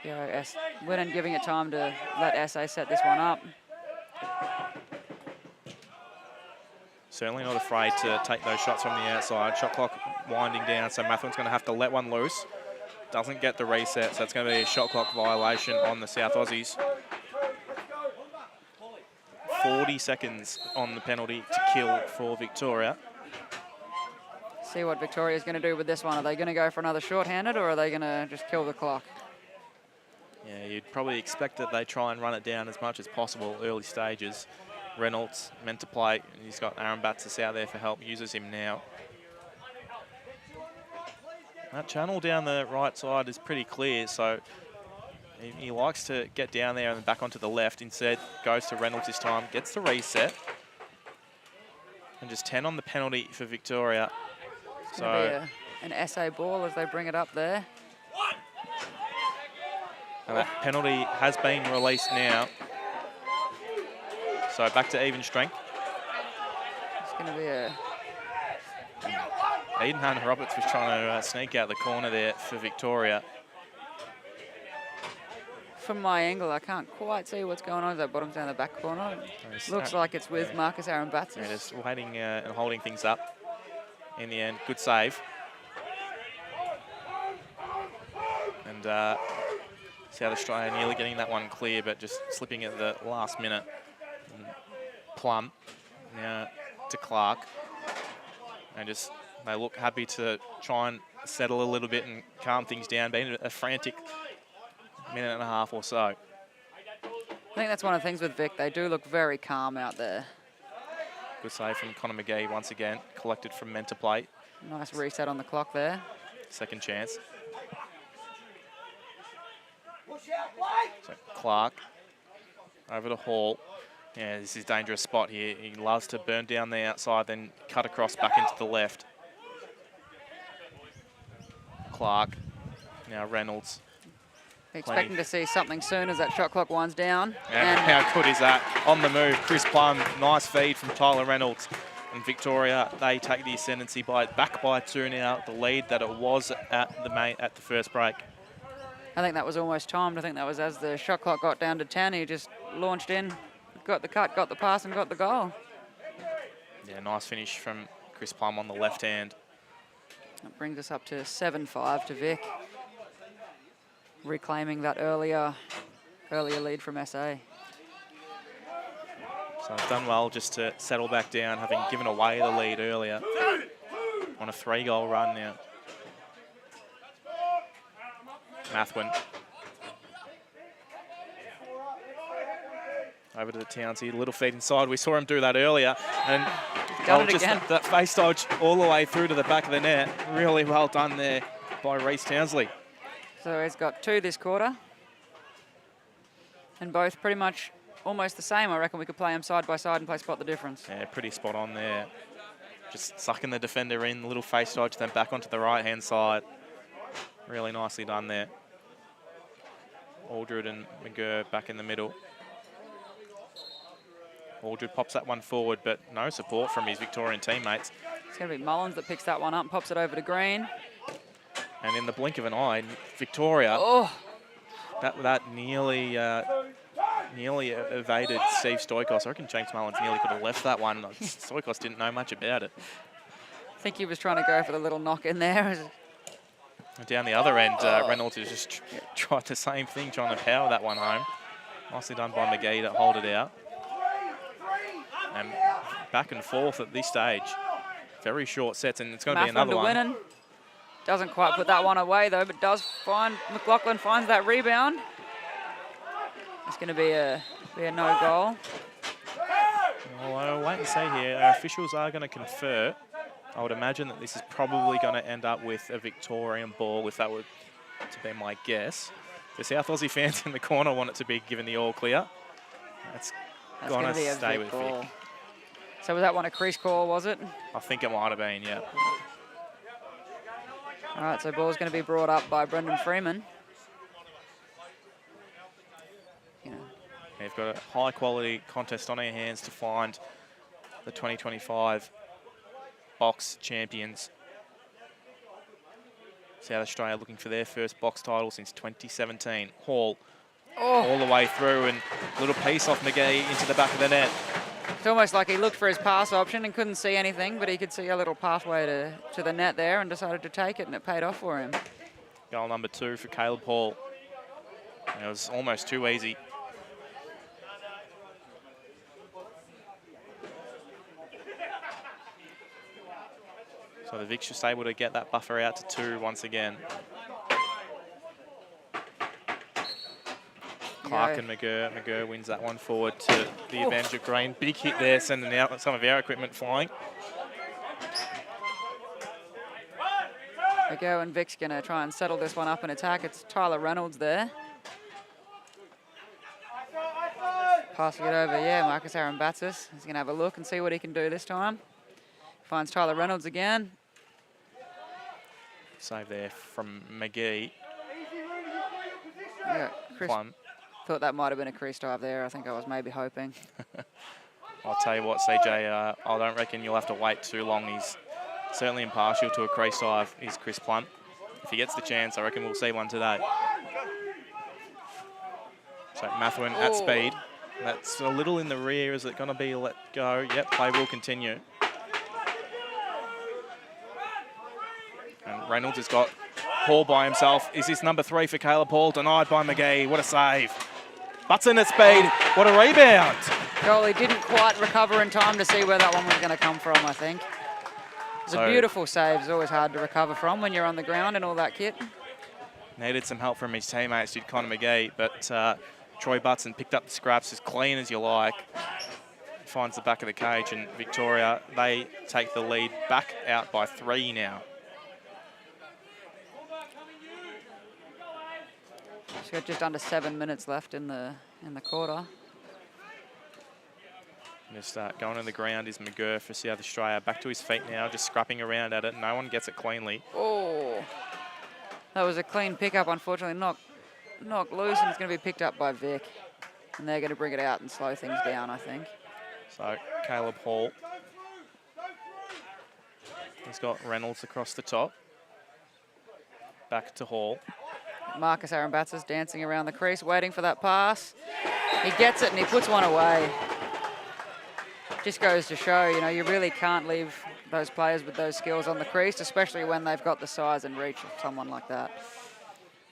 There you go, Winnan giving it time to let SA set this one up. Certainly not afraid to take those shots from the outside. Shot clock winding down, so Mathwin's going to have to let one loose. Doesn't get the reset, so it's going to be a shot clock violation on the South Aussies. 40 seconds on the penalty to kill for Victoria. See what Victoria's going to do with this one. Are they going to go for another short-handed, or are they going to just kill the clock? Yeah, you'd probably expect that they try and run it down as much as possible early stages. Reynolds meant to play, and he's got Aaron Batsis out there for help, uses him now. That channel down the right side is pretty clear, so he likes to get down there and then back onto the left. Instead, goes to Reynolds this time, gets the reset. And just 10 on the penalty for Victoria. It's going to be an SA ball as they bring it up there. And that penalty has been released now. So back to even strength. It's going to be a... Eden Roberts was trying to sneak out the corner there for Victoria. From my angle, I can't quite see what's going on as that bottom's down the back corner. Looks like it's with Marcus Aaron Batsis. Yeah, just waiting and holding things up. In the end, good save. And South Australia nearly getting that one clear, but just slipping at the last minute. And Plum now to Clark. And just they look happy to try and settle a little bit and calm things down. Been a frantic minute and a half or so. I think that's one of the things with Vic. They do look very calm out there. Good save from Connor McGee once again, collected from meant to play. Nice reset on the clock there. Second chance. So Clark over to Hall. Yeah, this is a dangerous spot here. He loves to burn down the outside, then cut across back into the left. Clark, now Reynolds. Expecting to see something soon as that shot clock winds down. And how good is that? On the move, Chris Plum, nice feed from Tyler Reynolds. And Victoria, they take the ascendancy back by 2 now, the lead that it was at the first break. I think that was almost timed. I think that was as the shot clock got down to 10, he just launched in, got the cut, got the pass, and got the goal. Yeah, nice finish from Chris Plum on the left hand. That brings us up to 7-5 to Vic, reclaiming that earlier lead from SA. So it's done well just to settle back down, having given away the lead earlier. On a 3-goal run now. Mathwin. Over to the Townsy, little feed inside. We saw him do that earlier. And Done it again. That face dodge all the way through to the back of the net. Really well done there by Reece Townsley. So he's got 2 this quarter. And both pretty much almost the same. I reckon we could play them side by side and play spot the difference. Yeah, pretty spot on there. Just sucking the defender in, little face dodge, then back onto the right-hand side. Really nicely done there. Aldred and McGurr back in the middle. Aldred pops that one forward, but no support from his Victorian teammates. It's going to be Mullins that picks that one up, pops it over to Green. And in the blink of an eye, Victoria, that nearly evaded Steve Stoikos. I reckon James Mullins nearly could have left that one. Stoikos didn't know much about it. I think he was trying to go for the little knock in there. And down the other end, Reynolds has just tried the same thing, trying to power that one home. Nicely done by McGee to hold it out. And back and forth at this stage. Very short sets, and it's going to be another one. Winning. Doesn't quite put that one away, though, but does find, McLaughlin finds that rebound. It's going to be a no goal. Well, I'll wait and see here. Our officials are going to confer. I would imagine that this is probably going to end up with a Victorian ball, if that were to be my guess. The South Aussie fans in the corner want it to be given the all clear. That's going to stay with Vic. So was that one a crease call, was it? I think it might have been, yeah. All right, so ball's going to be brought up by Brendan Freeman. We've got a high-quality contest on our hands to find the 2025 box champions. South Australia looking for their first box title since 2017. Hall all the way through, and a little piece off McGee into the back of the net. It's almost like he looked for his pass option and couldn't see anything, but he could see a little pathway to the net there and decided to take it, and it paid off for him. Goal number 2 for Caleb Hall. It was almost too easy. So the Vic's just able to get that buffer out to 2 once again. Clark and McGurr. McGurr wins that one forward to the advantage of green. Big hit there, sending out some of our equipment flying. McGurr and Vic's going to try and settle this one up and attack. It's Tyler Reynolds there. Passing it over, yeah, Marcus Arambatsis. He's going to have a look and see what he can do this time. Finds Tyler Reynolds again. Save there from McGee. Yeah, Chris Plum. thought that might have been a crease dive there. I think I was maybe hoping. I'll tell you what, CJ, I don't reckon you'll have to wait too long. He's certainly impartial to a crease dive, is Chris Plum. If he gets the chance, I reckon we'll see one today. So Mathwin at speed. That's a little in the rear. Is it going to be let go? Yep, play will continue. And Reynolds has got Paul by himself. Is this number 3 for Caleb Paul? Denied by McGee. What a save. Butson at speed. What a rebound. Goalie didn't quite recover in time to see where that one was going to come from, I think. It's a beautiful save. It's always hard to recover from when you're on the ground and all that kit. Needed some help from his teammates, did Connor McGee, but Troy Butson picked up the scraps as clean as you like. Finds the back of the cage, and Victoria, they take the lead back out by 3 now. She's got just under 7 minutes left in the quarter. Just going to the ground is McGurr for South Australia. Back to his feet now, just scrapping around at it. No one gets it cleanly. Oh, that was a clean pickup. Unfortunately, knocked loose, and it's going to be picked up by Vic. And they're going to bring it out and slow things down, I think. So Caleb Hall. He's got Reynolds across the top. Back to Hall. Marcus Arambatsis dancing around the crease, waiting for that pass. He gets it and he puts one away. Just goes to show, you know, you really can't leave those players with those skills on the crease, especially when they've got the size and reach of someone like that.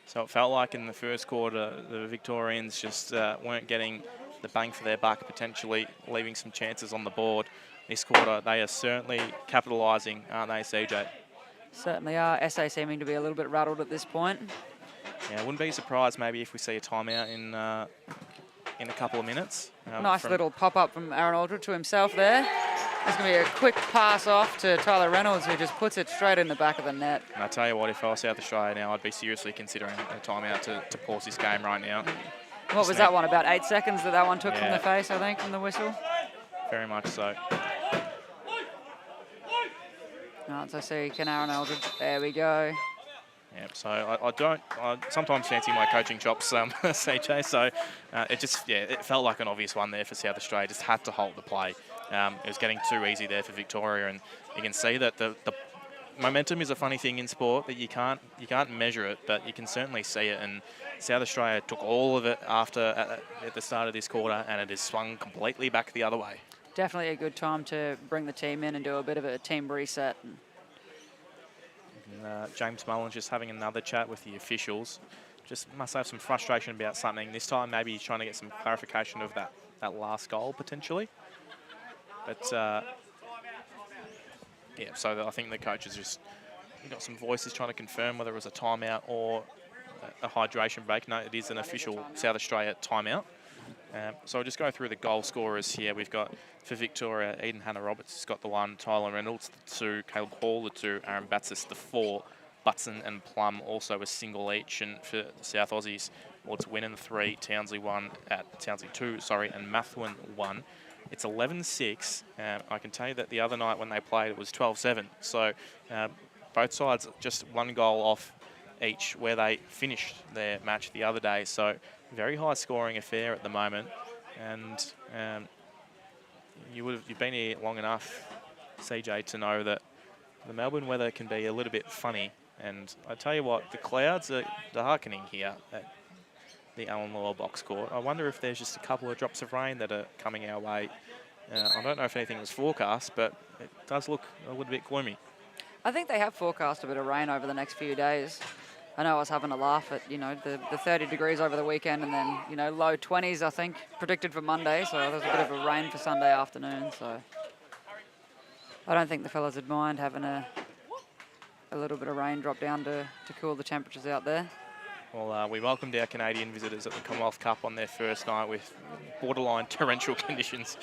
So it felt like in the first quarter, the Victorians just weren't getting the bang for their buck, potentially leaving some chances on the board. This quarter, they are certainly capitalising, aren't they, CJ? Certainly are. SA seeming to be a little bit rattled at this point. Yeah, I wouldn't be surprised maybe if we see a timeout in a couple of minutes. Nice little pop-up from Aaron Aldred to himself there. There's going to be a quick pass off to Tyler Reynolds, who just puts it straight in the back of the net. And I tell you what, if I was South Australia now, I'd be seriously considering a timeout to pause this game right now. What was that one, about 8 seconds that one took from the face, I think, from the whistle? Very much so. Right, so I see, can Aaron Aldred, there we go. Yep, so I sometimes fancy my coaching chops, CJ, so it felt like an obvious one there for South Australia. Just had to hold the play. It was getting too easy there for Victoria, and you can see that the momentum is a funny thing in sport, that you can't measure it, but you can certainly see it, and South Australia took all of it at the start of this quarter, and it has swung completely back the other way. Definitely a good time to bring the team in and do a bit of a team reset. James Mullins just having another chat with the officials. Just must have some frustration about something. This time maybe he's trying to get some clarification of that last goal potentially. But yeah, so I think the coach has just got some voices trying to confirm whether it was a timeout or a hydration break. No, it is an official South Australia timeout. So I'll just go through the goal scorers here. We've got, for Victoria, Eden Hannah-Roberts has got the 1, Tyler Reynolds the 2, Caleb Hall the 2, Aaron Batsis the 4, Butson and Plum also a single each. And for the South Aussies, well, it's Winnan 3, Townsley 1, Townsley 2, and Mathwin 1. It's 11-6. I can tell you that the other night when they played, it was 12-7. So both sides just 1 goal off each where they finished their match the other day. So very high scoring affair at the moment, and you've been here long enough, CJ, to know that the Melbourne weather can be a little bit funny. And I tell you what, the clouds are darkening here at the Alan Lewer box court. I wonder if there's just a couple of drops of rain that are coming our way. I don't know if anything was forecast, but it does look a little bit gloomy. I think they have forecast a bit of rain over the next few days. I know I was having a laugh at, you know, the 30 degrees over the weekend, and then, you know, low 20s, I think, predicted for Monday. So there's a bit of a rain for Sunday afternoon. So I don't think the fellas would mind having a little bit of rain drop down to cool the temperatures out there. Well, we welcomed our Canadian visitors at the Commonwealth Cup on their first night with borderline torrential conditions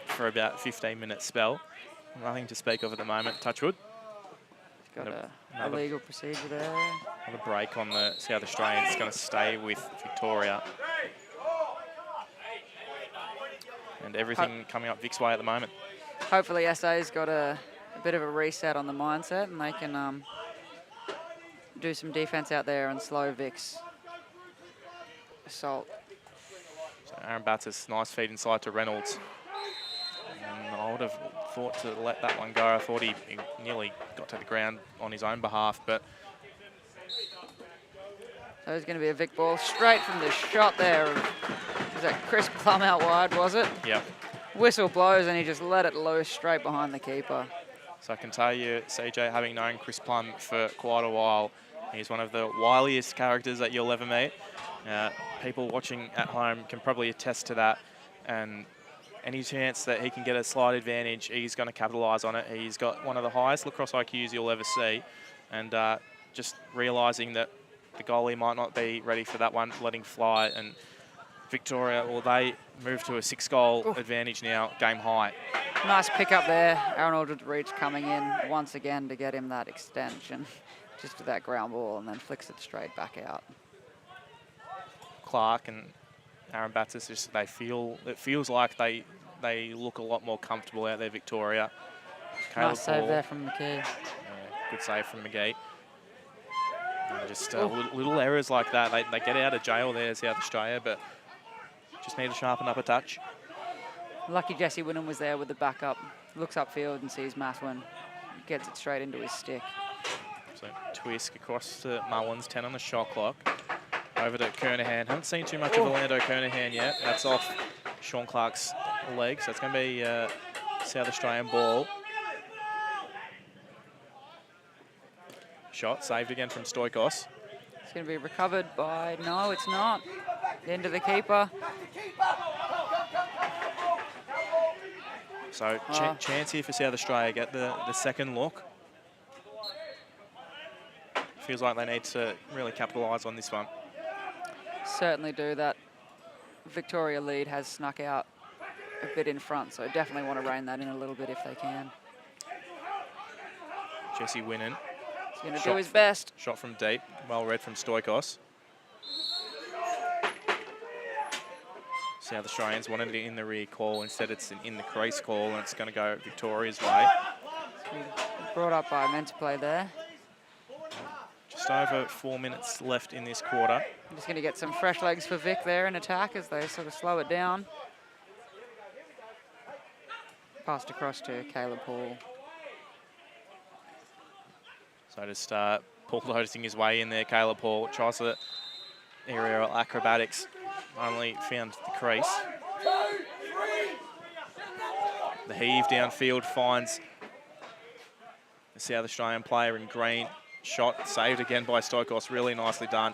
for about 15-minute spell. Nothing to speak of at the moment. Touch wood. Got a legal procedure there. Another break on the South Australians. It's going to stay with Victoria. And everything coming up Vic's way at the moment. Hopefully SA's got a bit of a reset on the mindset and they can do some defense out there and slow Vic's assault. So Aaron Batsis, nice feed inside to Reynolds. And I would have thought to let that one go. I thought he nearly got to the ground on his own behalf, but... So it's going to be a Vic ball straight from the shot there. Was that Chris Plum out wide, was it? Yep. Whistle blows and he just let it loose straight behind the keeper. So I can tell you, CJ, having known Chris Plum for quite a while, he's one of the wiliest characters that you'll ever meet. People watching at home can probably attest to that. And any chance that he can get a slight advantage, he's going to capitalise on it. He's got one of the highest lacrosse IQs you'll ever see. And just realising that the goalie might not be ready for that one, letting fly. And Victoria, well, they move to a 6-goal advantage now, game high. Nice pick up there. Aaron Aldridge coming in once again to get him that extension. Just to that ground ball and then flicks it straight back out. Clark and Aaron Batsis, just it feels like they look a lot more comfortable out there, Victoria. Caleb Nice save Paul, there from McKee. good save from McGee. And just little errors like that, they get out of jail there, South Australia, but just need to sharpen up a touch. Lucky Jesse Winham was there with the backup. Looks upfield and sees Mathwin. Gets it straight into his stick. So Twisk across to Mullins, 10 on the shot clock. Over to Kernahan. Haven't seen too much of Orlando Kernahan yet. That's off Sean Clark's leg, so it's going to be South Australian ball. Shot saved again from Stoikos. It's going to be recovered by... No, it's not. Into the keeper. So chance here for South Australia. Get the second look. Feels like they need to really capitalise on this one. Certainly do. That Victoria lead has snuck out a bit in front, so definitely want to rein that in a little bit if they can. Jesse Winnan. He's going to do his best. Shot from deep. Well read from Stoikos. South Australians wanted it in the rear call. Instead, it's an in the crease call, and it's going to go Victoria's way. Brought up by meant to play there. Just over 4 minutes left in this quarter. I'm just going to get some fresh legs for Vic there in attack as they sort of slow it down. Passed across to Caleb Paul. So just Paul noticing his way in there. Caleb Paul tries the aerial acrobatics. Only found the crease. The heave downfield finds the South Australian player in green. Shot saved again by Stoikos, really nicely done.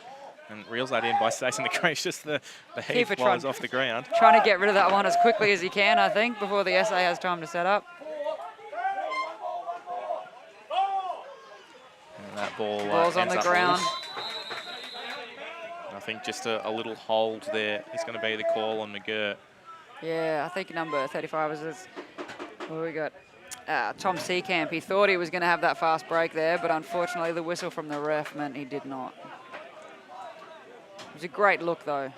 And reels that in by stacing the crease, just the heave flies off the ground. Trying to get rid of that one as quickly as he can, I think, before the SA has time to set up. And that ball's on the ground. I think just a little hold there is going to be the call on McGurr. Yeah, I think number 35 was what we got. Tom Seecamp. He thought he was going to have that fast break there, but unfortunately the whistle from the ref meant he did not. It was a great look, though.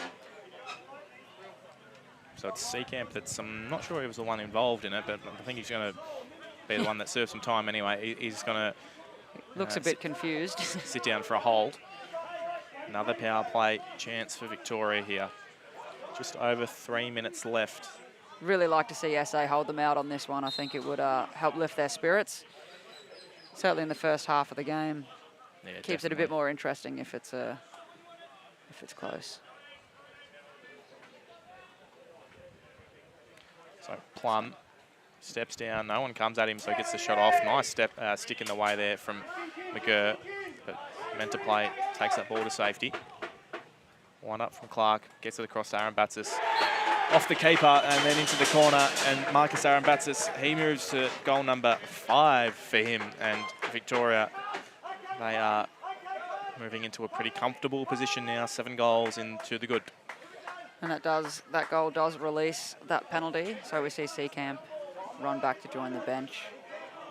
So it's Seecamp that's, I'm not sure he was the one involved in it, but I think he's going to be the one that serves some time anyway. He's going to... Looks a bit confused. Sit down for a hold. Another power play chance for Victoria here. Just over 3 minutes left. Really like to see SA hold them out on this one. I think it would help lift their spirits. Certainly in the first half of the game. Yeah, keeps it a bit more interesting if it's close. So Plum steps down. No one comes at him, so he gets the shot off. Nice stick in the way there from McGurr. But meant to play, takes that ball to safety. One up from Clark, gets it across to Aaron Batsis. Off the keeper and then into the corner, and Marcus Aaron Batsis, he moves to goal number 5 for him, and Victoria, they are moving into a pretty comfortable position now, 7 goals into the good. And that goal does release that penalty, so we see Seacamp run back to join the bench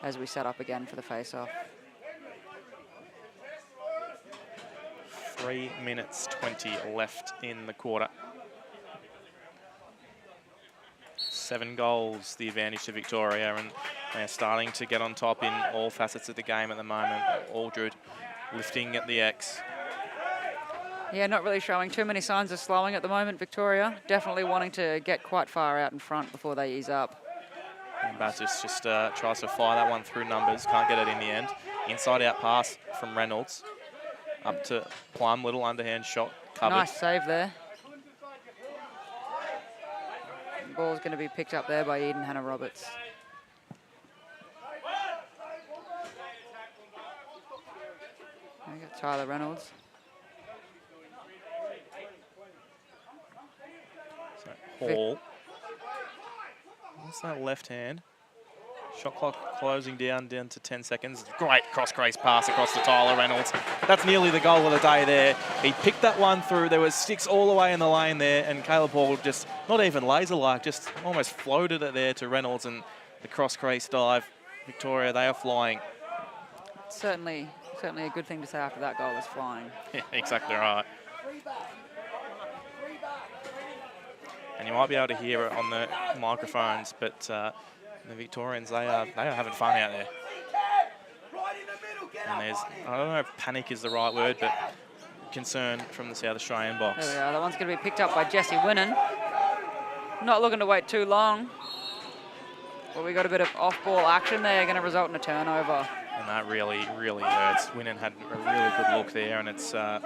as we set up again for the face-off. 3 minutes 20 left in the quarter. 7 goals, the advantage to Victoria, and they're starting to get on top in all facets of the game at the moment. Aldred lifting at the X. Yeah, not really showing too many signs of slowing at the moment, Victoria. Definitely wanting to get quite far out in front before they ease up. And Baptist just tries to fire that one through numbers, can't get it in the end. Inside out pass from Reynolds. Up to Plum, little underhand shot, covered. Nice save there. The ball's going to be picked up there by Eden Hannah-Roberts. We got Tyler Reynolds. Hall. What's that left hand? Shot clock closing down to 10 seconds. Great cross-crease pass across to Tyler Reynolds. That's nearly the goal of the day there. He picked that one through. There was sticks all the way in the lane there, and Caleb Hall just, not even laser-like, just almost floated it there to Reynolds, and the cross-crease dive. Victoria, they are flying. Certainly a good thing to say after that goal is flying. Yeah, exactly right. And you might be able to hear it on the microphones, but the Victorians, they are having fun out there. And there's, I don't know if panic is the right word, but concern from the South Australian box. There we are. That one's going to be picked up by Jesse Winnan. Not looking to wait too long. But we got a bit of off-ball action there, going to result in a turnover. And that really, really hurts. Winnan had a really good look there, and it's going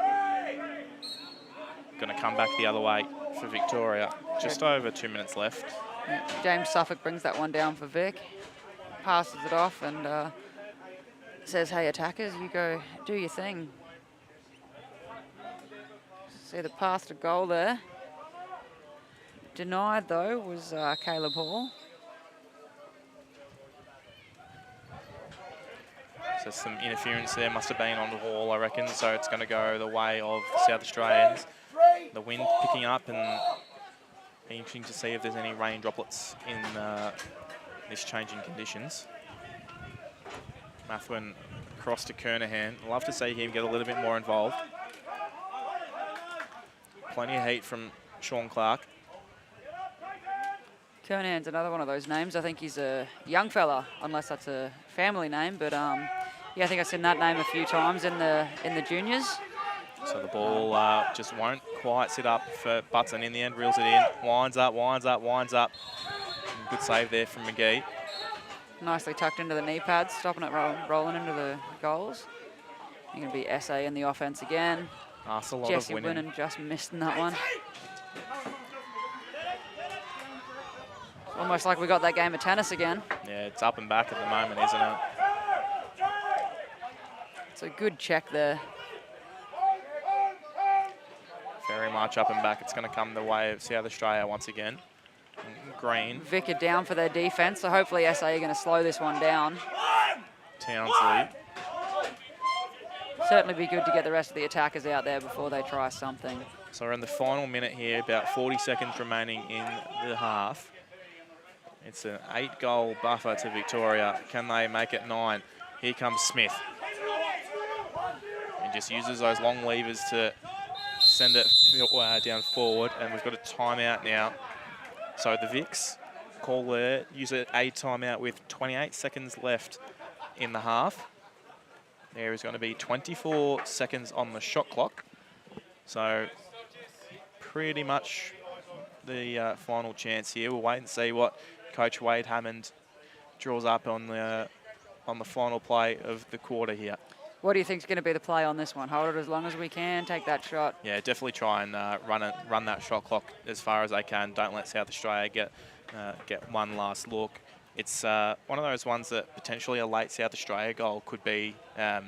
to come back the other way for Victoria. Just over 2 minutes left. Yeah, James Suffolk brings that one down for Vic. Passes it off and says, hey, attackers, you go do your thing. See the path to goal there. Denied, though, was Caleb Hall. So some interference there must have been on the wall, I reckon. So it's going to go the way of the South Australians. The wind picking up, and interesting to see if there's any rain droplets in this changing conditions. Mathwin across to Kernahan. Love to see him get a little bit more involved. Plenty of heat from Sean Clark. Kernahan's another one of those names. I think he's a young fella, unless that's a family name. But yeah, I think I've seen that name a few times in the juniors. So the ball just won't quite sit up for Butts, and in the end reels it in. Winds up, winds up, winds up. Good save there from McGee. Nicely tucked into the knee pads, stopping it rolling into the goals. You're going to be SA in the offense again. That's a lot Jesse of winning. Winnan just missed in that one. Almost like we got that game of tennis again. Yeah, it's up and back at the moment, isn't it? It's a good check there. Very much up and back. It's going to come the way of South Australia once again. Green. Vic are down for their defense, so hopefully SA are going to slow this one down. Townsley. Certainly be good to get the rest of the attackers out there before they try something. So we're in the final minute here, about 40 seconds remaining in the half. It's an 8-goal buffer to Victoria. Can they make it 9? Here comes Smith. He just uses those long levers to send it down forward, and we've got a timeout now. So the Vics call there, use a timeout with 28 seconds left in the half. There is going to be 24 seconds on the shot clock. So pretty much the final chance here. We'll wait and see what Coach Wade Hammond draws up on the final play of the quarter here. What do you think is going to be the play on this one? Hold it as long as we can, take that shot. Yeah, definitely try and run that shot clock as far as they can. Don't let South Australia get one last look. It's one of those ones that potentially a late South Australia goal could be a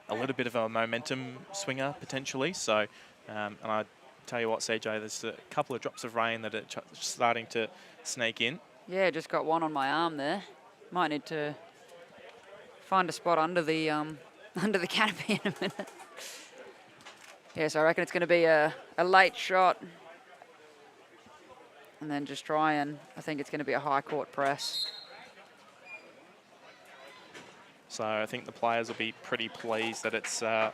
little bit of a momentum swinger potentially. So, and I tell you what, CJ, there's a couple of drops of rain that are starting to sneak in. Yeah, just got one on my arm there. Might need to find a spot under the canopy in a minute. Yeah, so I reckon it's going to be a late shot. And then just try and, I think it's going to be a high court press. So I think the players will be pretty pleased that it's the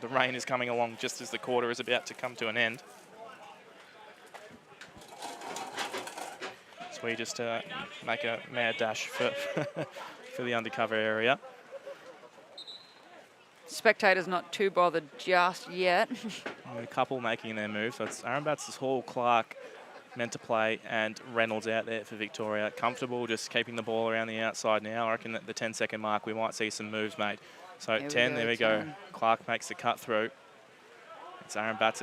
rain is coming along just as the quarter is about to come to an end. So we just make a mad dash for for the undercover area. Spectators not too bothered just yet. A couple making their move. So it's Aaron Batts, Hall, Clark meant to play, and Reynolds out there for Victoria. Comfortable just keeping the ball around the outside now. I reckon at the 10-second mark we might see some moves made. So 10, there we go. Clark makes the cut through. It's Aaron Batts.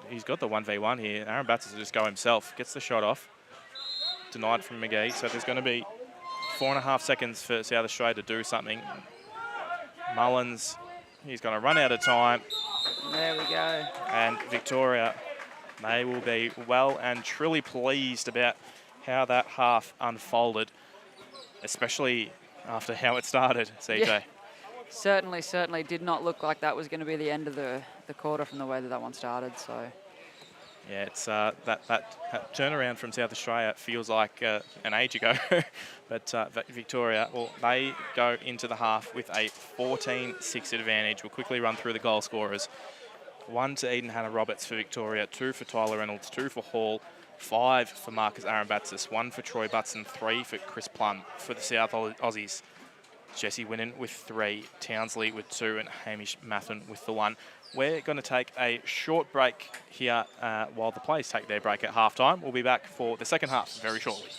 He's got the 1v1 here. Aaron Batts will just go himself. Gets the shot off. Denied from McGee. So there's going to be 4.5 seconds for South Australia to do something. Mullins, he's going to run out of time. There we go. And Victoria, they will be well and truly pleased about how that half unfolded, especially after how it started, CJ. Yeah. Certainly did not look like that was going to be the end of the quarter from the way that one started. So yeah, it's that turnaround from South Australia feels like an age ago, but Victoria, well, they go into the half with a 14-6 advantage. We'll quickly run through the goal scorers. 1 to Eden Hannah-Roberts for Victoria, 2 for Tyler Reynolds, 2 for Hall, 5 for Marcus Aaron Batsis, 1 for Troy Butson, 3 for Chris Plum for the South Aussies. Jesse Winnan with 3, Townsley with 2, and Hamish Mathern with the 1. We're going to take a short break here while the players take their break at halftime. We'll be back for the second half very shortly.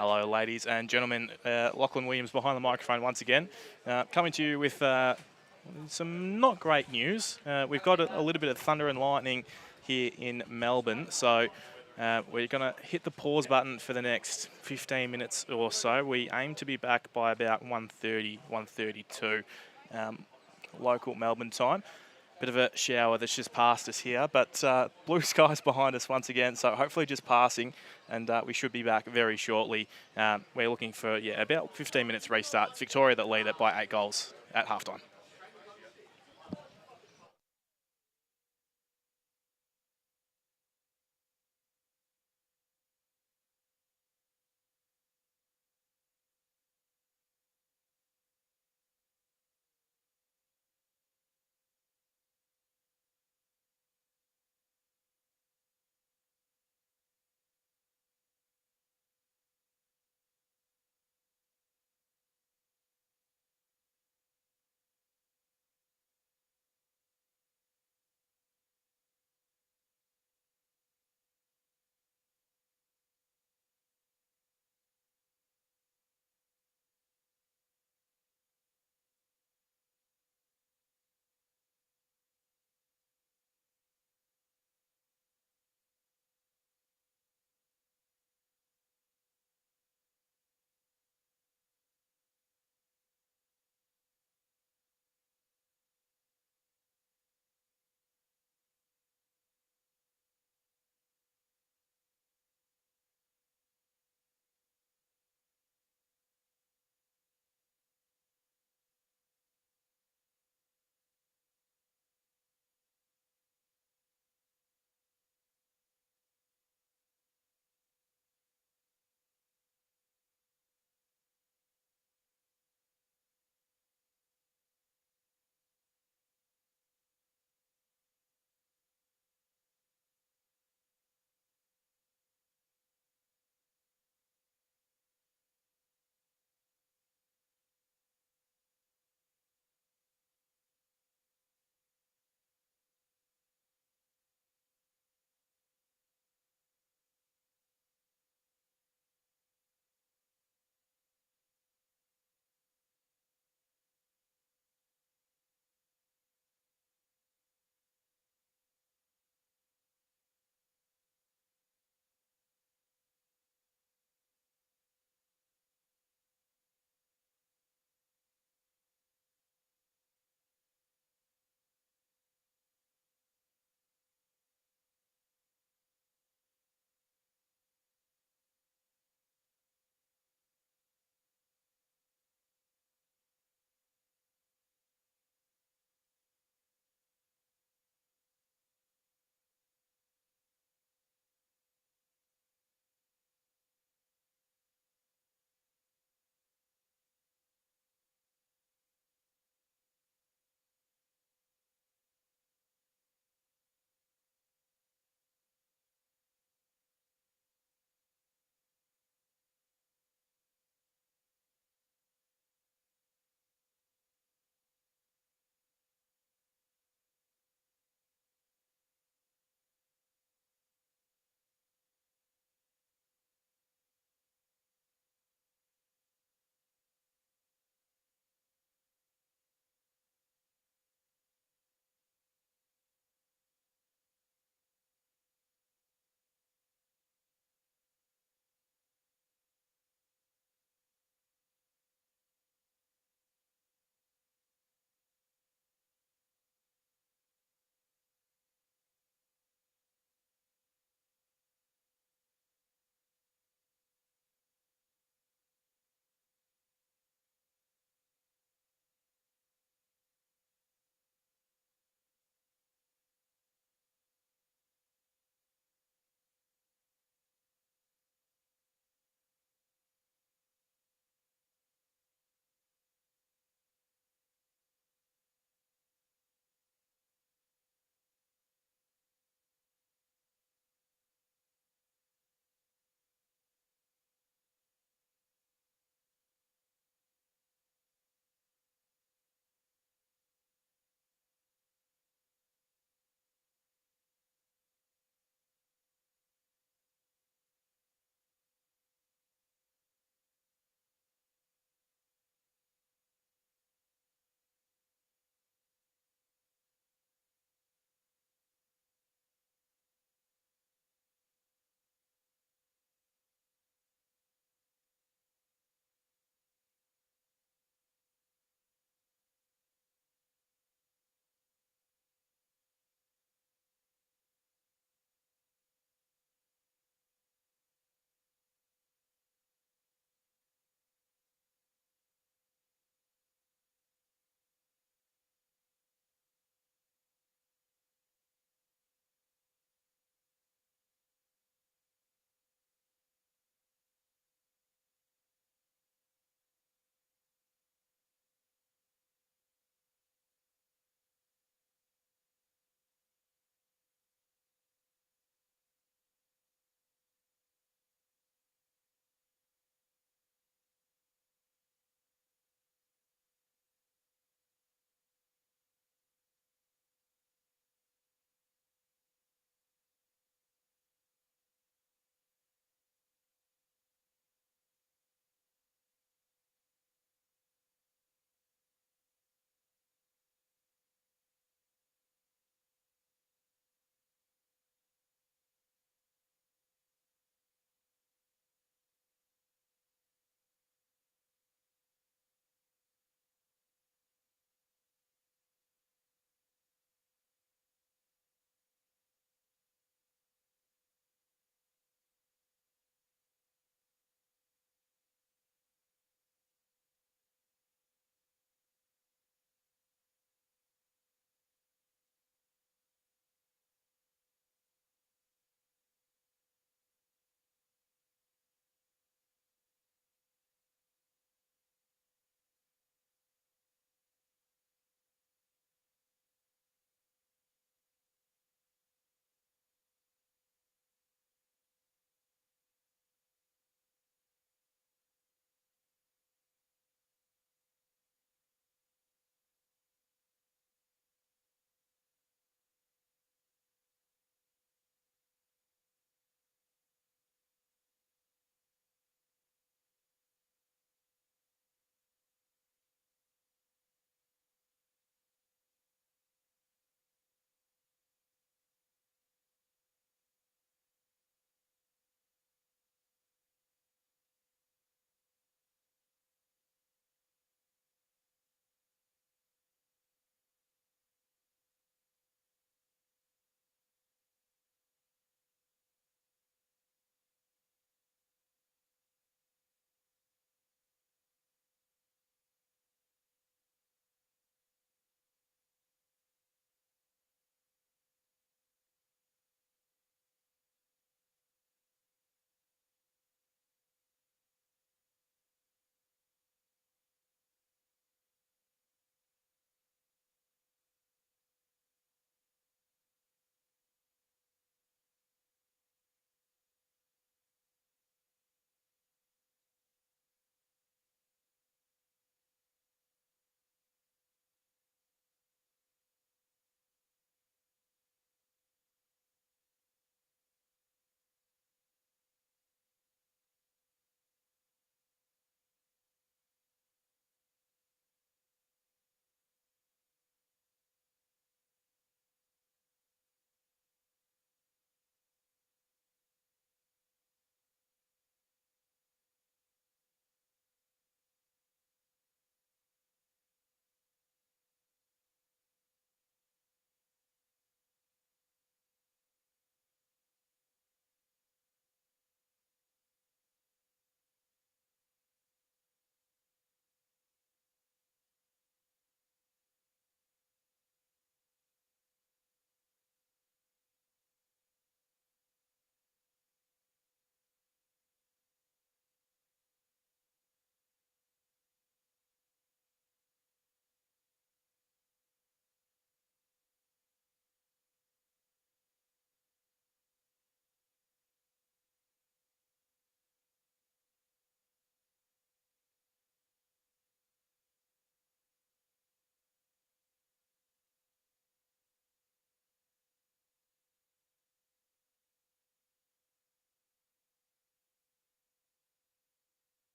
Hello, ladies and gentlemen. Lachlan Williams behind the microphone once again, coming to you with some not great news. We've got a little bit of thunder and lightning here in Melbourne, so we're going to hit the pause button for the next 15 minutes or so. We aim to be back by about 1:30, 1:32 local Melbourne time. Bit of a shower that's just passed us here, but blue skies behind us once again, so hopefully just passing, and we should be back very shortly. We're looking for, about 15 minutes restart. Victoria that lead it by 8 goals at halftime.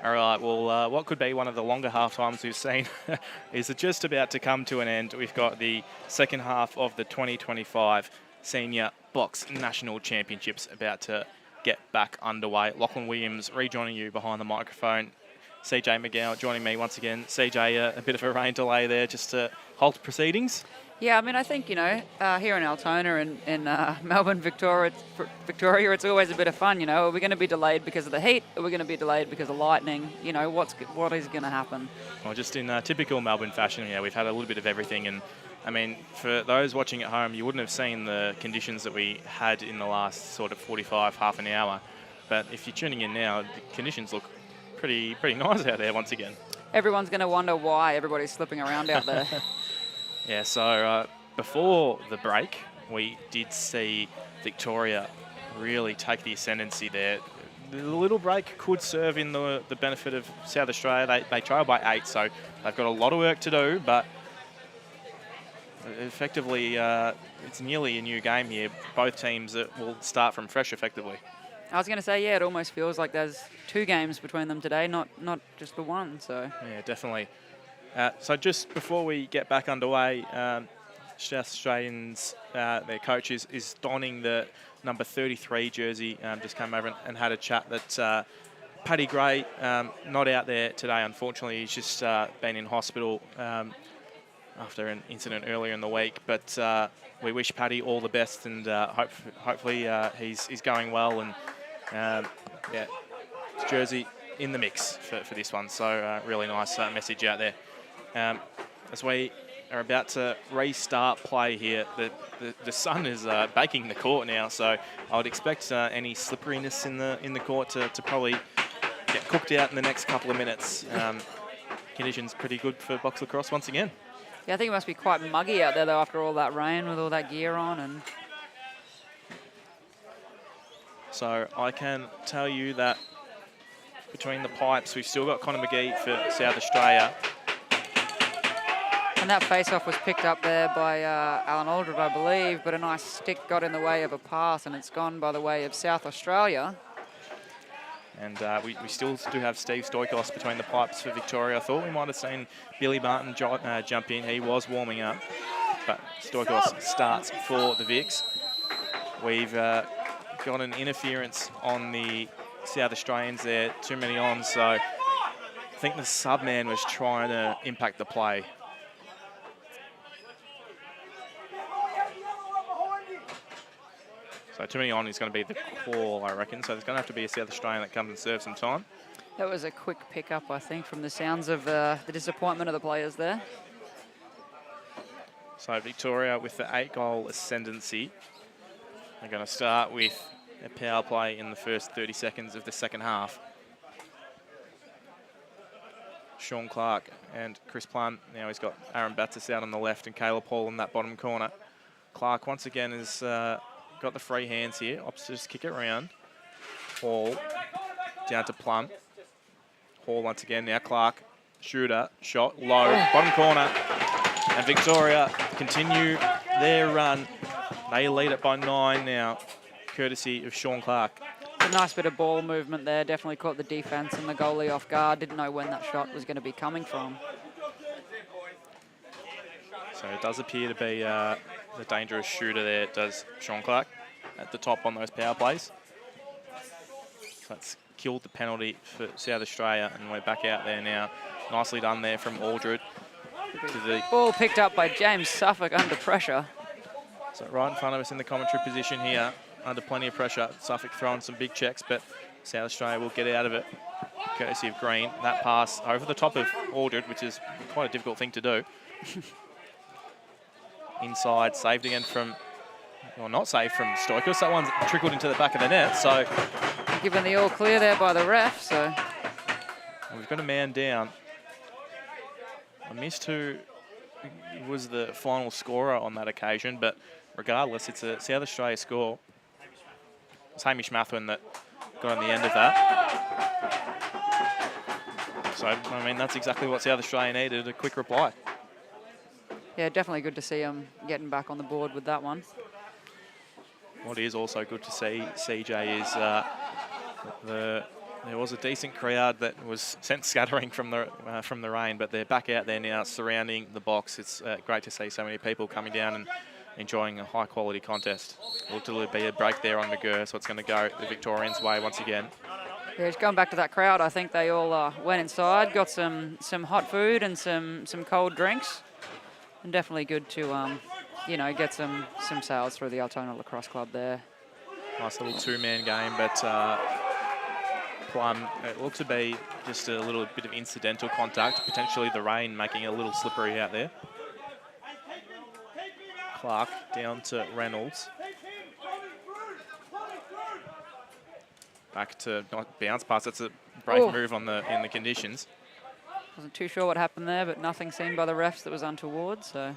All right, well, what could be one of the longer half times we've seen is just about to come to an end. We've got the second half of the 2025 Senior Box National Championships about to get back underway. Lachlan Williams rejoining you behind the microphone. CJ McGowan joining me once again. CJ, a bit of a rain delay there just to halt proceedings. Yeah, I mean, I think, here in Altona and in Melbourne, Victoria, it's always a bit of fun, Are we going to be delayed because of the heat? Are we going to be delayed because of lightning? What is going to happen? Well, just in typical Melbourne fashion, we've had a little bit of everything. And, I mean, for those watching at home, you wouldn't have seen the conditions that we had in the last sort of 45, half an hour. But if you're tuning in now, the conditions look pretty nice out there once again. Everyone's going to wonder why everybody's slipping around out there. Yeah, so before the break, we did see Victoria really take the ascendancy there. The little break could serve in the benefit of South Australia. They trail by 8, so they've got a lot of work to do, but effectively it's nearly a new game here. Both teams will start from fresh effectively. I was going to say, it almost feels like there's 2 games between them today, not just the one. So yeah, definitely. So just before we get back underway, South Australians, their coach is donning the number 33 jersey. Just came over and had a chat that Paddy Gray, not out there today, unfortunately. He's just been in hospital after an incident earlier in the week. But we wish Paddy all the best, and hopefully he's going well. And jersey in the mix for this one. So really nice message out there. As we are about to restart play here, the sun is baking the court now, so I would expect any slipperiness in the court to probably get cooked out in the next couple of minutes. Conditions pretty good for box lacrosse once again. Yeah, I think it must be quite muggy out there though after all that rain with all that gear on. And so I can tell you that between the pipes, we've still got Connor McGee for South Australia. And that face-off was picked up there by Alan Aldred, I believe, but a nice stick got in the way of a pass, and it's gone by the way of South Australia. And we still do have Steve Stoikos between the pipes for Victoria. I thought we might have seen Billy Martin jump in. He was warming up, but Stoikos starts for the Vics. We've got an interference on the South Australians there, too many on, so I think the sub-man was trying to impact the play. So too many on is going to be the call, I reckon. So there's going to have to be a South Australian that comes and serves some time. That was a quick pickup, I think, from the sounds of the disappointment of the players there. So Victoria with the 8-goal ascendancy. They're going to start with a power play in the first 30 seconds of the second half. Sean Clark and Chris Plum. Now he's got Aaron Batsis out on the left and Caleb Paul in that bottom corner. Clark once again has got the free hands here. Opts to just kick it around. Hall down to Plum. Hall once again. Now Clark. Shooter. Shot. Low. Bottom corner. And Victoria continue their run. They lead it by 9 now, courtesy of Sean Clark. A nice bit of ball movement there. Definitely caught the defence and the goalie off guard. Didn't know when that shot was going to be coming from. So it does appear to be the dangerous shooter there, does Sean Clark, at the top on those power plays. So that's killed the penalty for South Australia, and we're back out there now. Nicely done there from Aldred. To the ball picked up by James Suffolk under pressure. So right in front of us in the commentary position here, under plenty of pressure. Suffolk throwing some big checks, but South Australia will get out of it, courtesy of Green. That pass over the top of Aldred, which is quite a difficult thing to do. Inside, saved again from, well, not saved from Stoikos. That one's trickled into the back of the net, so. Given the all clear there by the ref, so. We've got a man down. I missed who was the final scorer on that occasion, but regardless, it's a South Australia score. It's Hamish Mathwin that got on the end of that. So, I mean, that's exactly what South Australia needed, a quick reply. Yeah, definitely good to see them getting back on the board with that one. What is also good to see, CJ, is the There was a decent crowd that was sent scattering from the rain, but they're back out there now surrounding the box. It's great to see so many people coming down and enjoying a high-quality contest. Looked to be a break there on McGurr, so it's going to go the Victorians' way once again. Yeah, just going back to that crowd, I think they all went inside, got some hot food and some cold drinks, and definitely good to you know, get some sales through the Altona Lacrosse Club there. Nice little two-man game, but Plum, it looks to be just a little bit of incidental contact, potentially the rain making it a little slippery out there. Clark down to Reynolds. Back to not bounce pass. That's a brave move in the conditions. Wasn't too sure what happened there, but nothing seen by the refs that was untoward, so.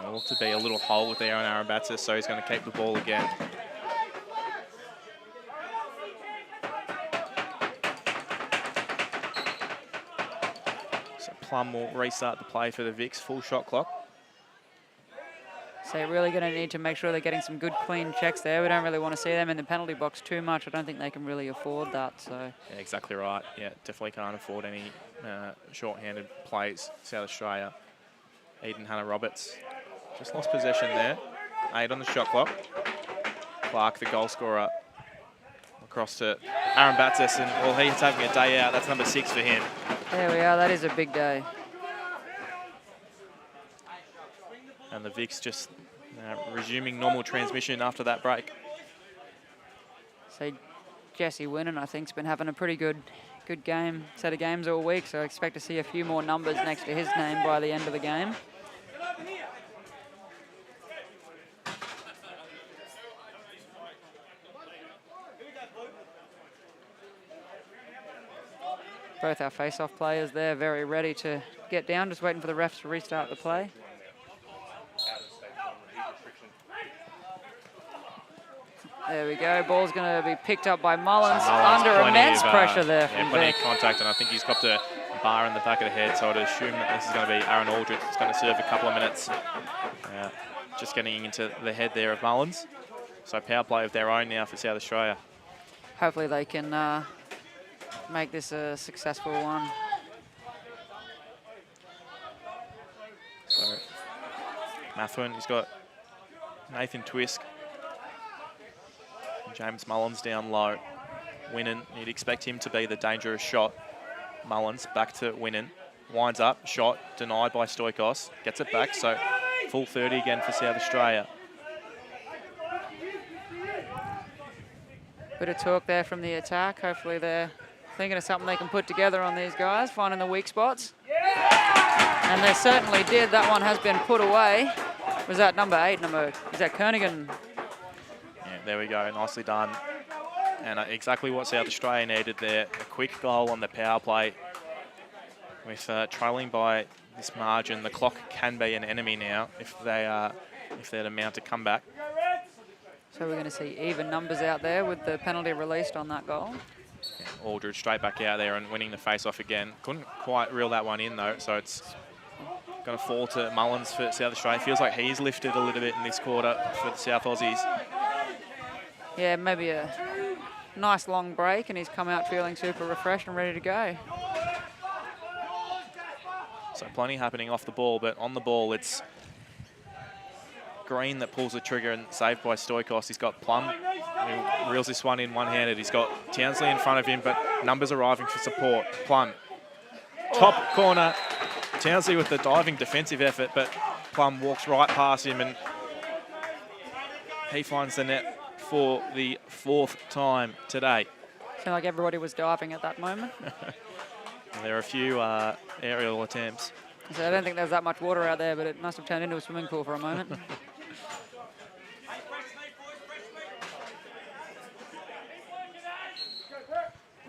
It looked to be a little hole there on Arabatsis, so he's going to keep the ball again. So Plum will restart the play for the Vics, full shot clock. So you're really going to need to make sure they're getting some good, clean checks there. We don't really want to see them in the penalty box too much. I don't think they can really afford that. So. Yeah, exactly right. Yeah, definitely can't afford any short-handed plays. South Australia. Eden Hannah-Roberts just lost possession there. 8 on the shot clock. Clark, the goal scorer, across to Aaron Batsis, and well, he's having a day out. That's number 6 for him. There we are. That is a big day. And the Vics just resuming normal transmission after that break. So Jesse Winnan, I think, has been having a pretty good set of games all week, so I expect to see a few more numbers next to his name by the end of the game. Both our face-off players there, very ready to get down, just waiting for the refs to restart the play. There we go. Ball's going to be picked up by Mullins under immense pressure there from plenty Vic. of contact, and I think he's got a bar in the back of the head, so I'd assume that this is going to be Aaron Aldridge. It's going to serve a couple of minutes. Just getting into the head there of Mullins. So power play of their own now for South Australia. Hopefully they can make this a successful one. So Mathwin, he's got Nathan Twisk. James Mullins down low. Winnan, you'd expect him to be the dangerous shot. Mullins back to Winnan. Winds up, shot, denied by Stoikos. Gets it back, so full 30 again for South Australia. Bit of talk there from the attack. Hopefully they're thinking of something they can put together on these guys, finding the weak spots. And they certainly did. That one has been put away. Was that number 8? Is that Kernigan? There we go, nicely done. And exactly what South Australia needed there, a quick goal on the power play. With trailing by this margin, the clock can be an enemy now if they're to mount a comeback. So we're going to see even numbers out there with the penalty released on that goal. Yeah, Aldridge straight back out there and winning the face-off again. Couldn't quite reel that one in though, so it's going to fall to Mullins for South Australia. Feels like he's lifted a little bit in this quarter for the South Aussies. Yeah, maybe a nice long break, and he's come out feeling super refreshed and ready to go. So plenty happening off the ball, but on the ball, it's Green that pulls the trigger and saved by Stoikos. He's got Plum, who reels this one in one-handed. He's got Townsley in front of him, but numbers arriving for support. Plum, top corner. Townsley with the diving defensive effort, but Plum walks right past him, and he finds the net for the 4th time today. Sound like everybody was diving at that moment. There are a few aerial attempts. So I don't think there was that much water out there, but it must have turned into a swimming pool for a moment.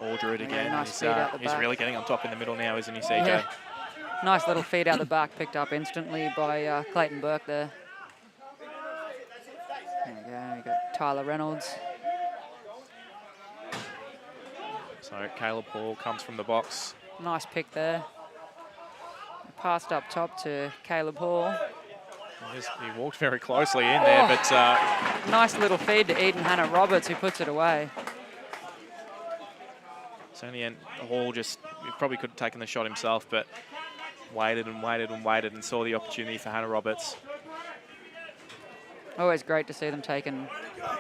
Aldred again. Nice feed out the he's back. really getting on top in the middle now, isn't he, CJ? Yeah. Nice little feed out the back, picked up instantly by Clayton Burke there. There we go, we got Tyler Reynolds. So Caleb Hall comes from the box. Nice pick there. Passed up top to Caleb Hall. He walked very closely in there, but nice little feed to Eden Hannah-Roberts, who puts it away. So in the end, Hall just he probably could have taken the shot himself, but waited and waited and waited and saw the opportunity for Hannah Roberts. Always great to see them taking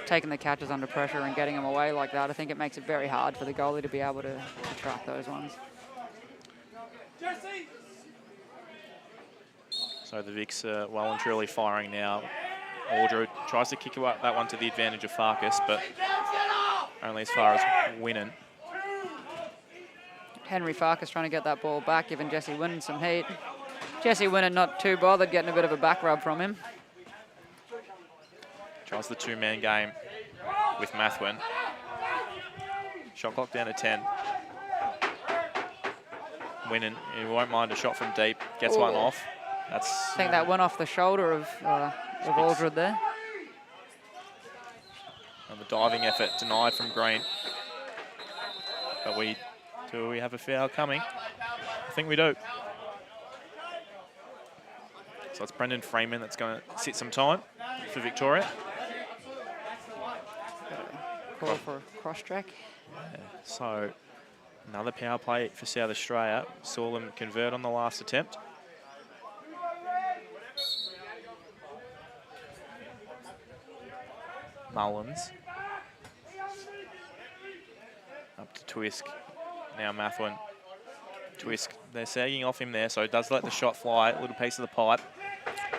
the catches under pressure and getting them away like that. I think it makes it very hard for the goalie to be able to track those ones. So the Vicks are well and truly firing now. Aldred tries to kick that one to the advantage of Farkas, but only as far as winning. Henry Farkas trying to get that ball back, giving Jesse Winnan some heat. Jesse Winnan not too bothered, getting a bit of a back rub from him. Tries the two-man game with Mathwin. Shot clock down to 10. Winnan, he won't mind a shot from deep. Gets one off. I think that went off the shoulder of Aldred there. And the diving effort denied from Green. But do we have a foul coming? I think we do. So it's Brendan Freeman that's going to sit some time for Victoria. Call for a cross-track. Yeah, so another power play for South Australia. Saw them convert on the last attempt. Mullins. Up to Twisk. Now Mathwin. Twisk, they're sagging off him there, so he does let the shot fly, a little piece of the pipe.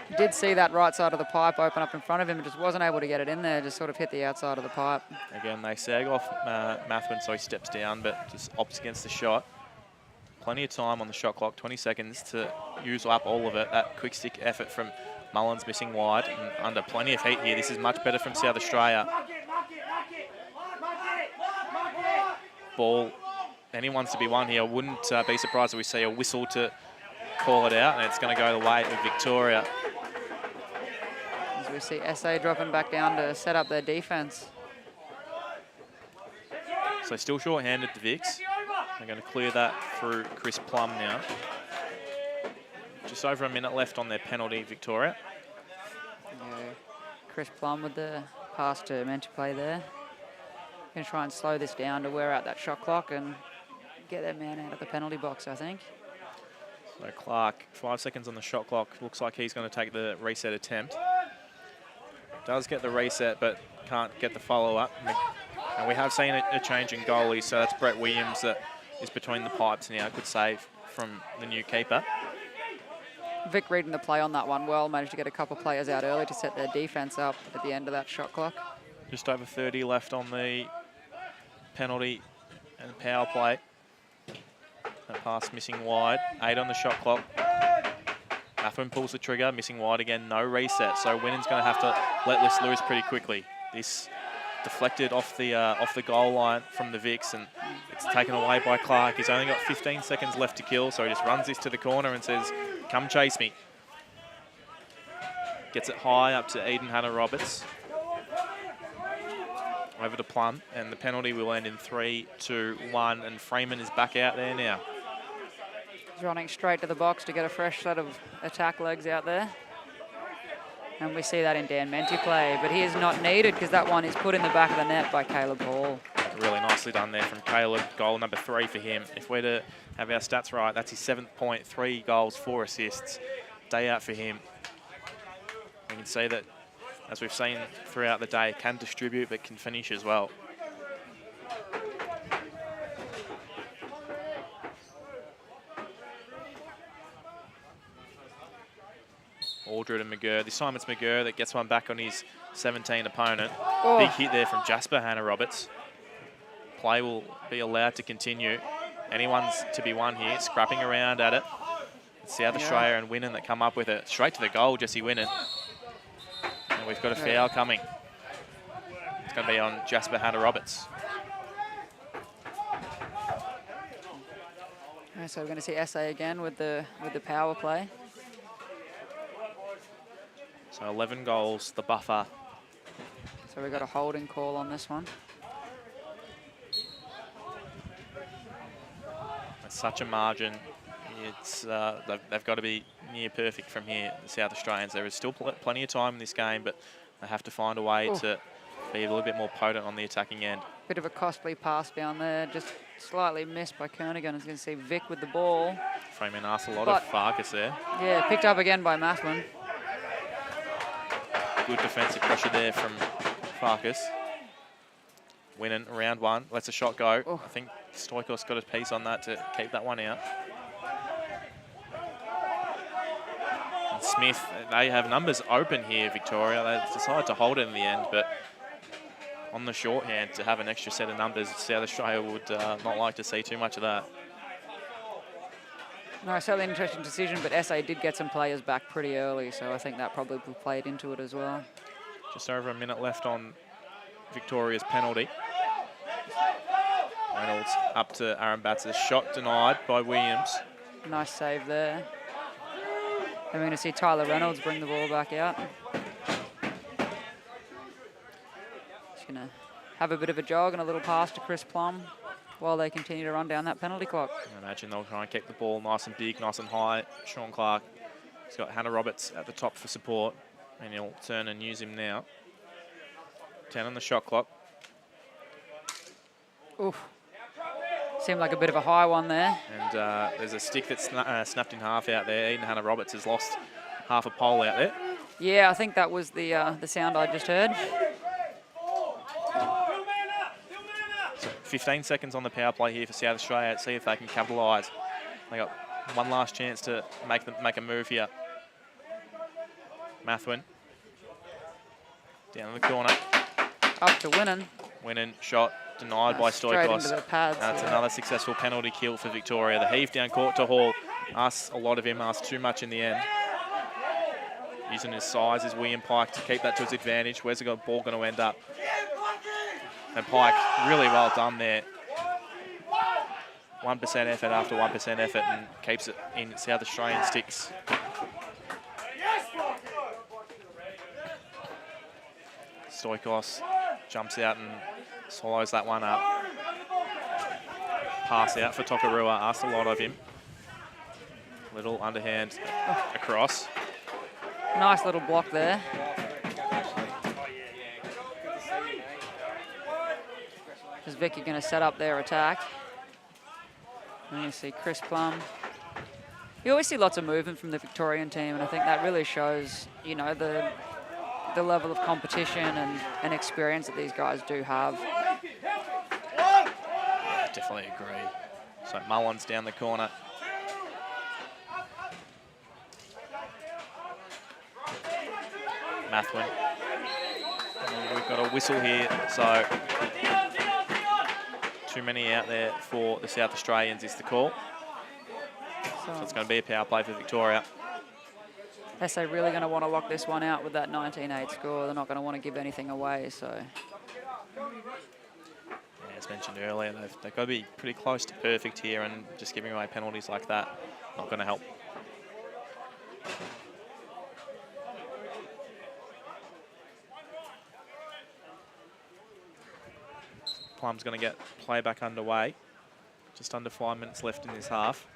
He did see that right side of the pipe open up in front of him and just wasn't able to get it in there, just sort of hit the outside of the pipe. Again, they sag off Mathwin, so he steps down, but just opts against the shot. Plenty of time on the shot clock, 20 seconds to use up all of it. That quick stick effort from Mullins missing wide and under plenty of heat here. This is much better from South Australia. Ball, anyone's to be won here. I wouldn't be surprised if we see a whistle to call it out, and it's going to go the way of Victoria. As we see SA dropping back down to set up their defence. So still short-handed, the Vicks. They're going to clear that through Chris Plum now. Just over a minute left on their penalty, Victoria. Yeah. Chris Plum with the pass to Mentor play there. Going to try and slow this down to wear out that shot clock and get their man out of the penalty box, I think. So Clark, 5 seconds on the shot clock. Looks like he's going to take the reset attempt. Does get the reset, but can't get the follow-up. And we have seen a change in goalies, so that's Brett Williams that is between the pipes now. Good save from the new keeper. Vic reading the play on that one well, managed to get a couple of players out early to set their defence up at the end of that shot clock. Just over 30 left on the penalty and power play. That pass missing wide, 8 on the shot clock. Mathwin pulls the trigger, missing wide again, no reset. So Winnan's going to have to let this loose pretty quickly. This deflected off the goal line from the Vicks, and it's taken away by Clark. He's only got 15 seconds left to kill, so he just runs this to the corner and says, come chase me. Gets it high up to Eden Hannah Roberts. Over to Plum, and the penalty will end in 3, 2, 1, and Freeman is back out there now. He's running straight to the box to get a fresh set of attack legs out there. And we see that in Dan Menti play, but he is not needed because that one is put in the back of the net by Caleb Hall. Really nicely done there from Caleb. Goal number 3 for him. If we're to have our stats right, that's his 7th point, 3 goals, 4 assists. Day out for him. We can see that, as we've seen throughout the day, can distribute but can finish as well. Aldred and McGurr. This time it's McGurr that gets one back on his 17 opponent. Oh. Big hit there from Jasper Hannah Roberts. Play will be allowed to continue. Anyone's to be won here, scrapping around at it. It's South Australia and Winnan that come up with it. Straight to the goal, Jesse Winnan. And we've got a foul coming. It's going to be on Jasper Hannah Roberts. So we're going to see SA again with the power play. So 11 goals, the buffer. So we've got a holding call on this one. It's such a margin. It's they've got to be near perfect from here, the South Australians. There is still plenty of time in this game, but they have to find a way to be a little bit more potent on the attacking end. Bit of a costly pass down there, just slightly missed by Kernigan. I was going to see Vic with the ball. Freeman asked a lot of Farkas there. Yeah, picked up again by Mathman. Good defensive pressure there from Farkas. Winning round one, lets a shot go. Oh. I think Stoikos got a piece on that to keep that one out. And Smith, they have numbers open here, Victoria. They decided to hold it in the end, but on the shorthand, to have an extra set of numbers, South Australia would not like to see too much of that. No, certainly an interesting decision, but SA did get some players back pretty early, so I think that probably played into it as well. Just over a minute left on Victoria's penalty. Reynolds up to Aaron Batts' shot denied by Williams. Nice save there. And we're going to see Tyler Reynolds bring the ball back out. Just going to have a bit of a jog and a little pass to Chris Plum while they continue to run down that penalty clock. I imagine they'll try and keep the ball nice and big, nice and high. Sean Clark, he's got Hannah Roberts at the top for support, and he'll turn and use him now. 10 on the shot clock. Oof. Seemed like a bit of a high one there. And there's a stick that's snapped in half out there. Eden Hannah Roberts has lost half a pole out there. Yeah, I think that was the sound I just heard. So 15 seconds on the power play here for South Australia. See if they can capitalise. They got one last chance to make a move here. Mathwin down in the corner. Up to Winnan. Winning shot denied by Straight Stoikos. into the pads. That's Yeah. another successful penalty kill for Victoria. The heave down court to Hall. Asks a lot of him, asks too much in the end. Using his size is William Pike to keep that to his advantage. Where's the ball going to end up? And Pike, really well done there. 1% effort after 1% effort and keeps it in South Australian sticks. Stoikos jumps out and swallows that one up. Pass out for Tokarua, asked a lot of him. Little underhand across. Nice little block there. Is Vicky going to set up their attack? And you see Chris Plum. You always see lots of movement from the Victorian team, and I think that really shows, you know, the level of competition and experience that these guys do have. Definitely agree. So Mullins down the corner. Mathwin. And we've got a whistle here, so too many out there for the South Australians is the call. So it's going to be a power play for Victoria. SA really going to want to lock this one out with that 19-8 score. They're not going to want to give anything away, so. Yeah, as mentioned earlier, they've got to be pretty close to perfect here, and just giving away penalties like that, not going to help. Plum's going to get play back underway. Just under 5 minutes left in this half.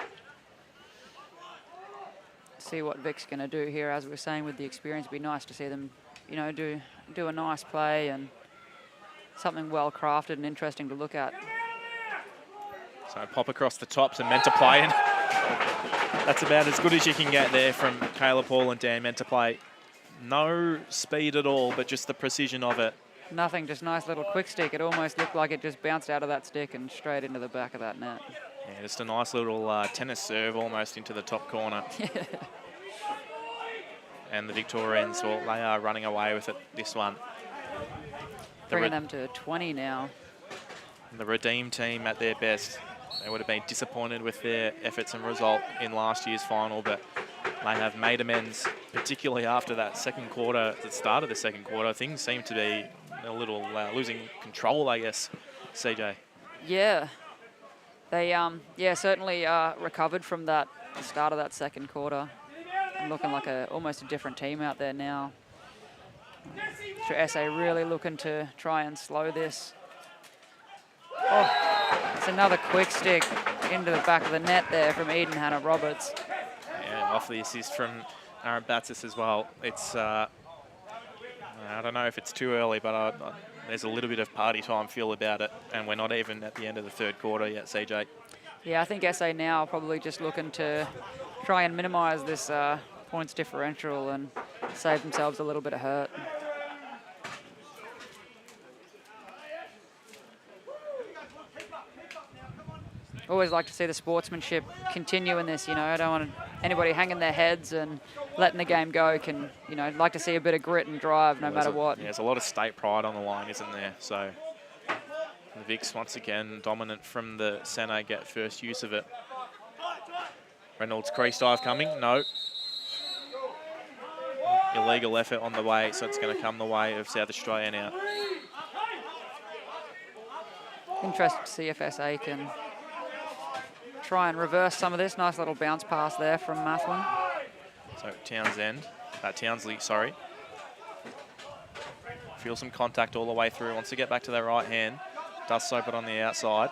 See what Vic's going to do here. As we were saying, with the experience, it'd be nice to see them, you know, do a nice play and something well crafted and interesting to look at. So pop across the top to meant to play, and that's about as good as you can get there from Caleb Hall and Dan meant to play. No speed at all, but just the precision of it. Nothing, just nice little quick stick. It almost looked like it just bounced out of that stick and straight into the back of that net. Yeah, just a nice little tennis serve almost into the top corner. And the Victorians, well, they are running away with it, this one. Bringing them to 20 now. The Redeem team at their best. They would have been disappointed with their efforts and result in last year's final, but they have made amends, particularly after that second quarter, the start of the second quarter. Things seem to be a little losing control, I guess, CJ. Yeah. They, certainly recovered from that, the start of that second quarter. And looking like almost a different team out there now. Sure, SA really looking to try and slow this. Oh, it's another quick stick into the back of the net there from Eden Hannah Roberts. Yeah, off the assist from Aaron Batsis as well. It's I don't know if it's too early, but there's a little bit of party time feel about it, and we're not even at the end of the third quarter yet, CJ. Yeah, I think SA now are probably just looking to try and minimise this points differential and save themselves a little bit of hurt. Always like to see the sportsmanship continue in this, you know. I don't want anybody hanging their heads and letting the game go. Can, you know, like to see a bit of grit and drive no matter what. Yeah, there's a lot of state pride on the line, isn't there? So the Vics, once again, dominant from the centre, get first use of it. Reynolds crease dive coming, no. Illegal effort on the way, so it's going to come the way of South Australia now. Interested to see if SA can try and reverse some of this. Nice little bounce pass there from Mathwin. So Townsley, sorry. Feel some contact all the way through. Wants to get back to their right hand. Does so, but on the outside.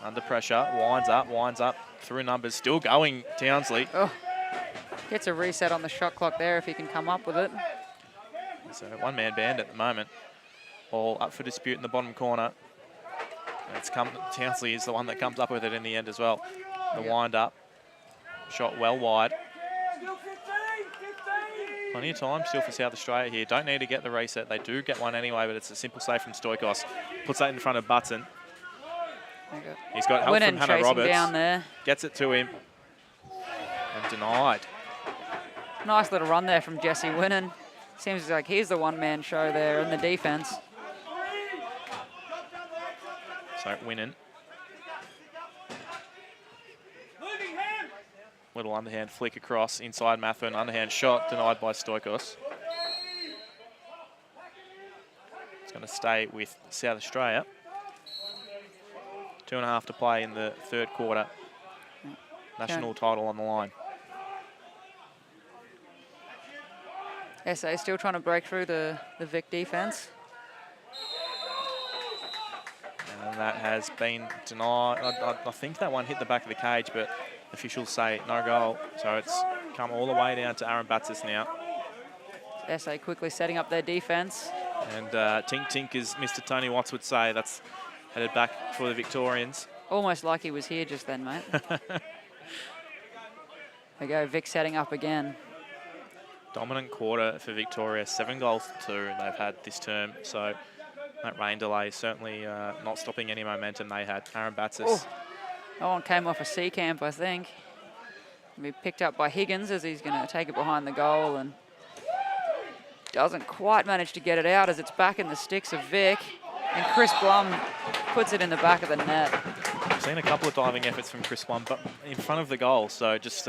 Under pressure, winds up, through numbers. Still going, Townsley. Oh, gets a reset on the shot clock there if he can come up with it. So one-man band at the moment. Ball up for dispute in the bottom corner. Townsley is the one that comes up with it in the end as well. The wind up, shot well wide. Plenty of time still for South Australia here. Don't need to get the reset. They do get one anyway, but it's a simple save from Stoikos. Puts that in front of Button. He's got help from Hannah Roberts. Down there. Gets it to him. And denied. Nice little run there from Jesse Winnan. Seems like he's the one-man show there in the defense. So Winnan. Little underhand flick across inside Mathern. Underhand shot denied by Stoikos. It's going to stay with South Australia. 2.5 to play in the third quarter. National title on the line. SA still trying to break through the Vic defense. And that has been denied. I think that one hit the back of the cage, but officials say no goal. So it's come all the way down to Aaron Batsis now. SA quickly setting up their defense. And tink tink, as Mr. Tony Watts would say, that's headed back for the Victorians. Almost like he was here just then, mate. There we go, Vic setting up again. Dominant quarter for Victoria, 7 goals to 2 they've had this term. So that rain delay is certainly not stopping any momentum they had. Aaron Batsis. Oh, that one came off a C camp, I think. Be picked up by Higgins as he's going to take it behind the goal and doesn't quite manage to get it out as it's back in the sticks of Vic. And Chris Blum puts it in the back of the net. I've seen a couple of diving efforts from Chris Blum, but in front of the goal, so just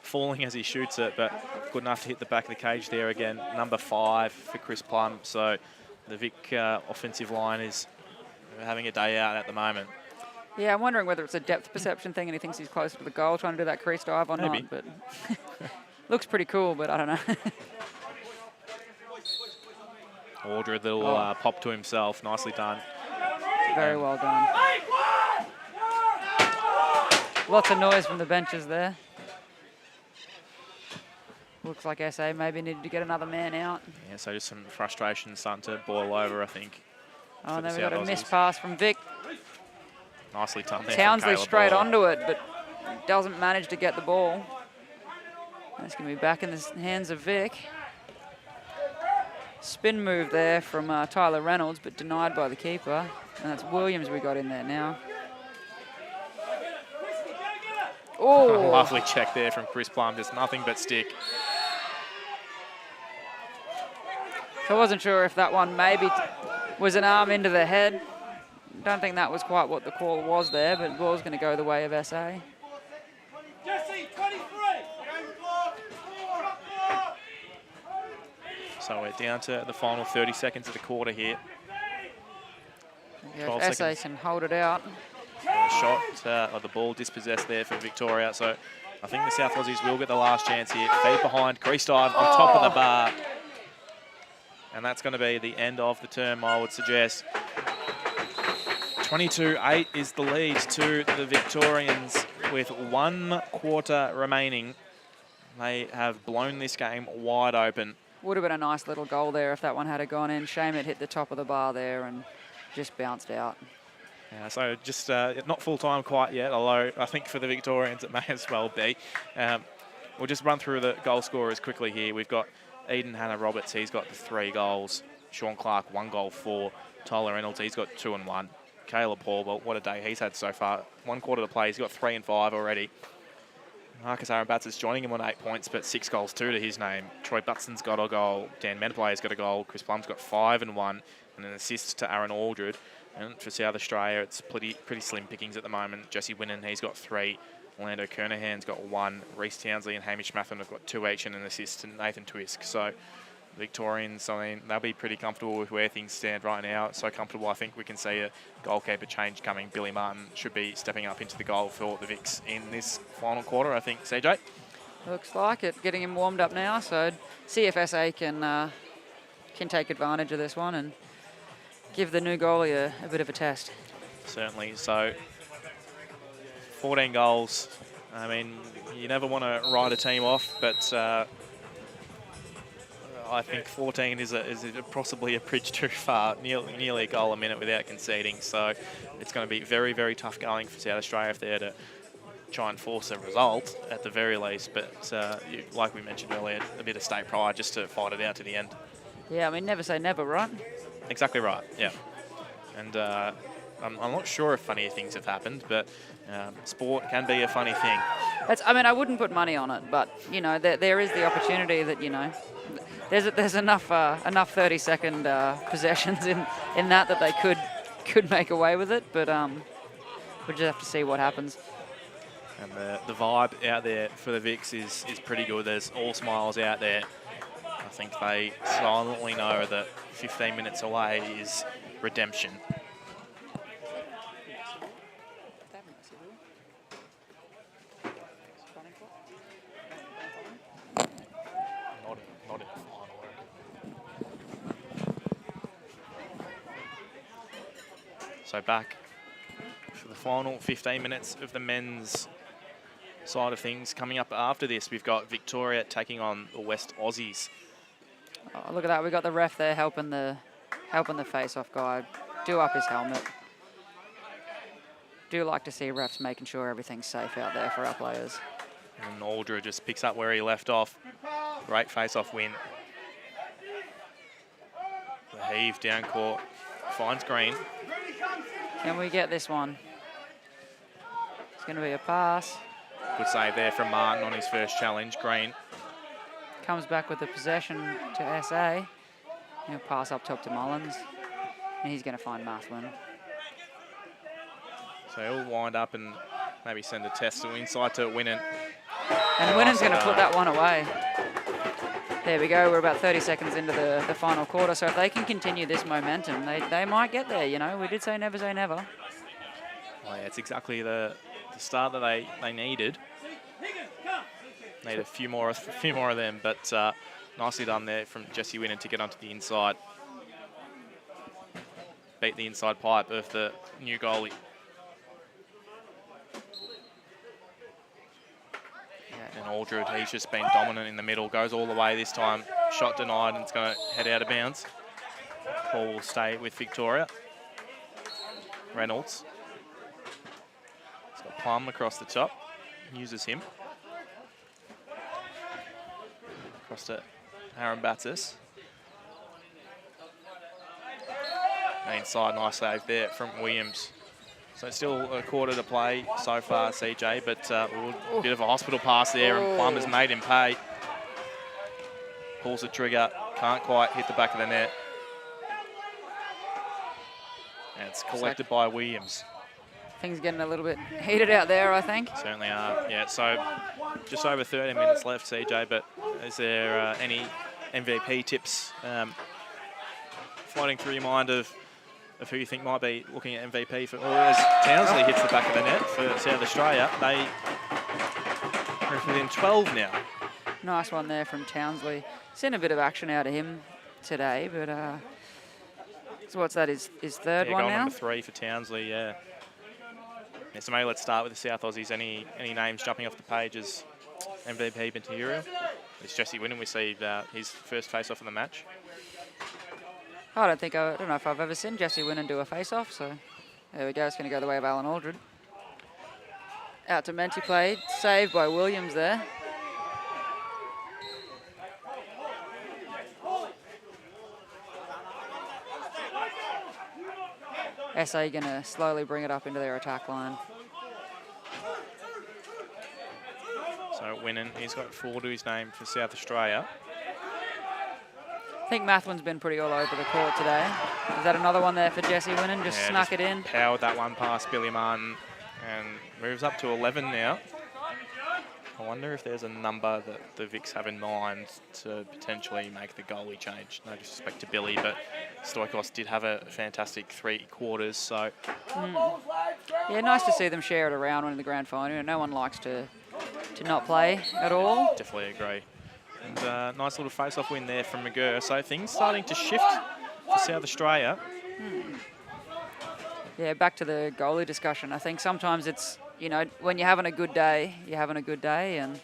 falling as he shoots it, but good enough to hit the back of the cage there again. Number 5 for Chris Plum. So the Vic offensive line is having a day out at the moment. Yeah, I'm wondering whether it's a depth perception thing and he thinks he's closer to the goal trying to do that crease dive or Maybe. not. But looks pretty cool, but I don't know. Aldred, little pop to himself. Nicely done. Very well done. Lots of noise from the benches there. Looks like SA maybe needed to get another man out. Yeah, so just some frustration starting to boil over, I think. Oh, and then we got a missed pass from Vic. Nicely done there. Townsley straight onto it, but doesn't manage to get the ball. That's going to be back in the hands of Vic. Spin move there from Tyler Reynolds, but denied by the keeper. And that's Williams we got in there now. Oh, lovely check there from Chris Plum, just nothing but stick. So I wasn't sure if that one maybe was an arm into the head. Don't think that was quite what the call was there, but the ball's going to go the way of SA. Jesse, 23. So we're down to the final 30 seconds of the quarter here. Yeah, 12 SA seconds. can hold it out. Shot, or the ball dispossessed there for Victoria. So I think the South Aussies will get the last chance here. Feed behind, crease dive on top of the bar. And that's going to be the end of the term, I would suggest. 22-8 is the lead to the Victorians with 1 quarter remaining. They have blown this game wide open. Would have been a nice little goal there if that one had gone in. Shame it hit the top of the bar there and just bounced out. Yeah, so just not full time quite yet, although I think for the Victorians it may as well be. We'll just run through the goal scorers quickly here. We've got Eden Hannah-Roberts, he's got the 3 goals. Sean Clark, 1 goal, 4. Tyler Reynolds, he's got 2 and 1. Caleb Hall, well, what a day he's had so far. 1 quarter to play, he's got 3 and 5 already. Marcus Aaron-Batts is joining him on 8 points, but 6 goals, 2 to his name. Troy Butson's got a goal. Dan Menaplay's got a goal. Chris Plum's got 5 and 1, and an assist to Aaron Aldred. And for South Australia, it's pretty slim pickings at the moment. Jesse Winnan, he's got 3. Orlando Kernahan's got 1. Reece Townsley and Hamish Mathern have got 2 each, and an assist to Nathan Twisk. So Victorians, I mean, they'll be pretty comfortable with where things stand right now. So comfortable, I think we can see a goalkeeper change coming. Billy Martin should be stepping up into the goal for the Vics in this final quarter, I think. CJ? Looks like it. Getting him warmed up now, so CFSA can take advantage of this one and give the new goalie a bit of a test. Certainly. So 14 goals. I mean, you never want to write a team off, but I think 14 is possibly a bridge too far, nearly a goal a minute without conceding. So it's going to be very, very tough going for South Australia if they're to try and force a result at the very least. But like we mentioned earlier, a bit of state pride just to fight it out to the end. Yeah, I mean, never say never, right? Exactly right, yeah. And I'm not sure if funnier things have happened, but sport can be a funny thing. I mean, I wouldn't put money on it, but, you know, there is the opportunity that, you know, there's enough 30-second possessions in that they could make away with it, but we'll just have to see what happens. And the vibe out there for the Vics is pretty good. There's all smiles out there. I think they silently know that 15 minutes away is redemption. Not in the final. So back for the final 15 minutes of the men's side of things. Coming up after this, we've got Victoria taking on the West Aussies. Oh, look at that. We got the ref there helping the face-off guy do up his helmet. Do like to see refs making sure everything's safe out there for our players. And Aldred just picks up where he left off. Great face-off win. The heave down court. Finds Green. Can we get this one? It's going to be a pass. Good save there from Martin on his first challenge. Green. Comes back with the possession to SA. He'll pass up top to Mullins. And he's going to find Mathwin. So he'll wind up and maybe send a test to inside to Winnan. And Winnan's going to put that one away. There we go. We're about 30 seconds into the final quarter. So if they can continue this momentum, they might get there. You know, we did say never say never. Well, yeah, it's exactly the start that they needed. Need a few more of them, but nicely done there from Jesse Winnan to get onto the inside. Beat the inside pipe of the new goalie. And Aldred, he's just been dominant in the middle. Goes all the way this time. Shot denied, and it's going to head out of bounds. Ball will stay with Victoria. Reynolds. He's got Plum across the top. Uses him. Across to Aaron Battis. Inside, nice save there from Williams. So still a quarter to play so far, CJ, but a bit of a hospital pass there, and Plum has made him pay. Pulls the trigger, can't quite hit the back of the net. And it's collected by Williams. Things getting a little bit heated out there, I think. Certainly are, yeah. So just over 30 minutes left, CJ, but is there any MVP tips floating through your mind of who you think might be looking at MVP for? As Townsley hits the back of the net for South Australia, they are within 12 now. Nice one there from Townsley. Seen a bit of action out of him today, but so what's that? His third one goal now? Number 3 for Townsley, yeah. So maybe let's start with the South Aussies. Any names jumping off the pages? MVP material. It's Jesse Winnan. We see his first face-off of the match. I don't know if I've ever seen Jesse Winnan do a face-off, so there we go. It's going to go the way of Alan Aldred. Out to Menti played, saved by Williams there. SA going to slowly bring it up into their attack line. So Winnan, he's got 4 to his name for South Australia. I think Mathwin's been pretty all over the court today. Is that another one there for Jesse Winnan? Just snuck it in. Powered that one past Billy Martin and moves up to 11 now. I wonder if there's a number that the Vics have in mind to potentially make the goalie change. No disrespect to Billy, but Stoikos did have a fantastic 3 quarters, so... Yeah, nice to see them share it around in the grand final. No one likes to not play at all. Definitely agree. And nice little face-off win there from McGurr. So things starting to shift for South Australia. Yeah, back to the goalie discussion. I think sometimes it's, you know, when you're having a good day, you're having a good day. And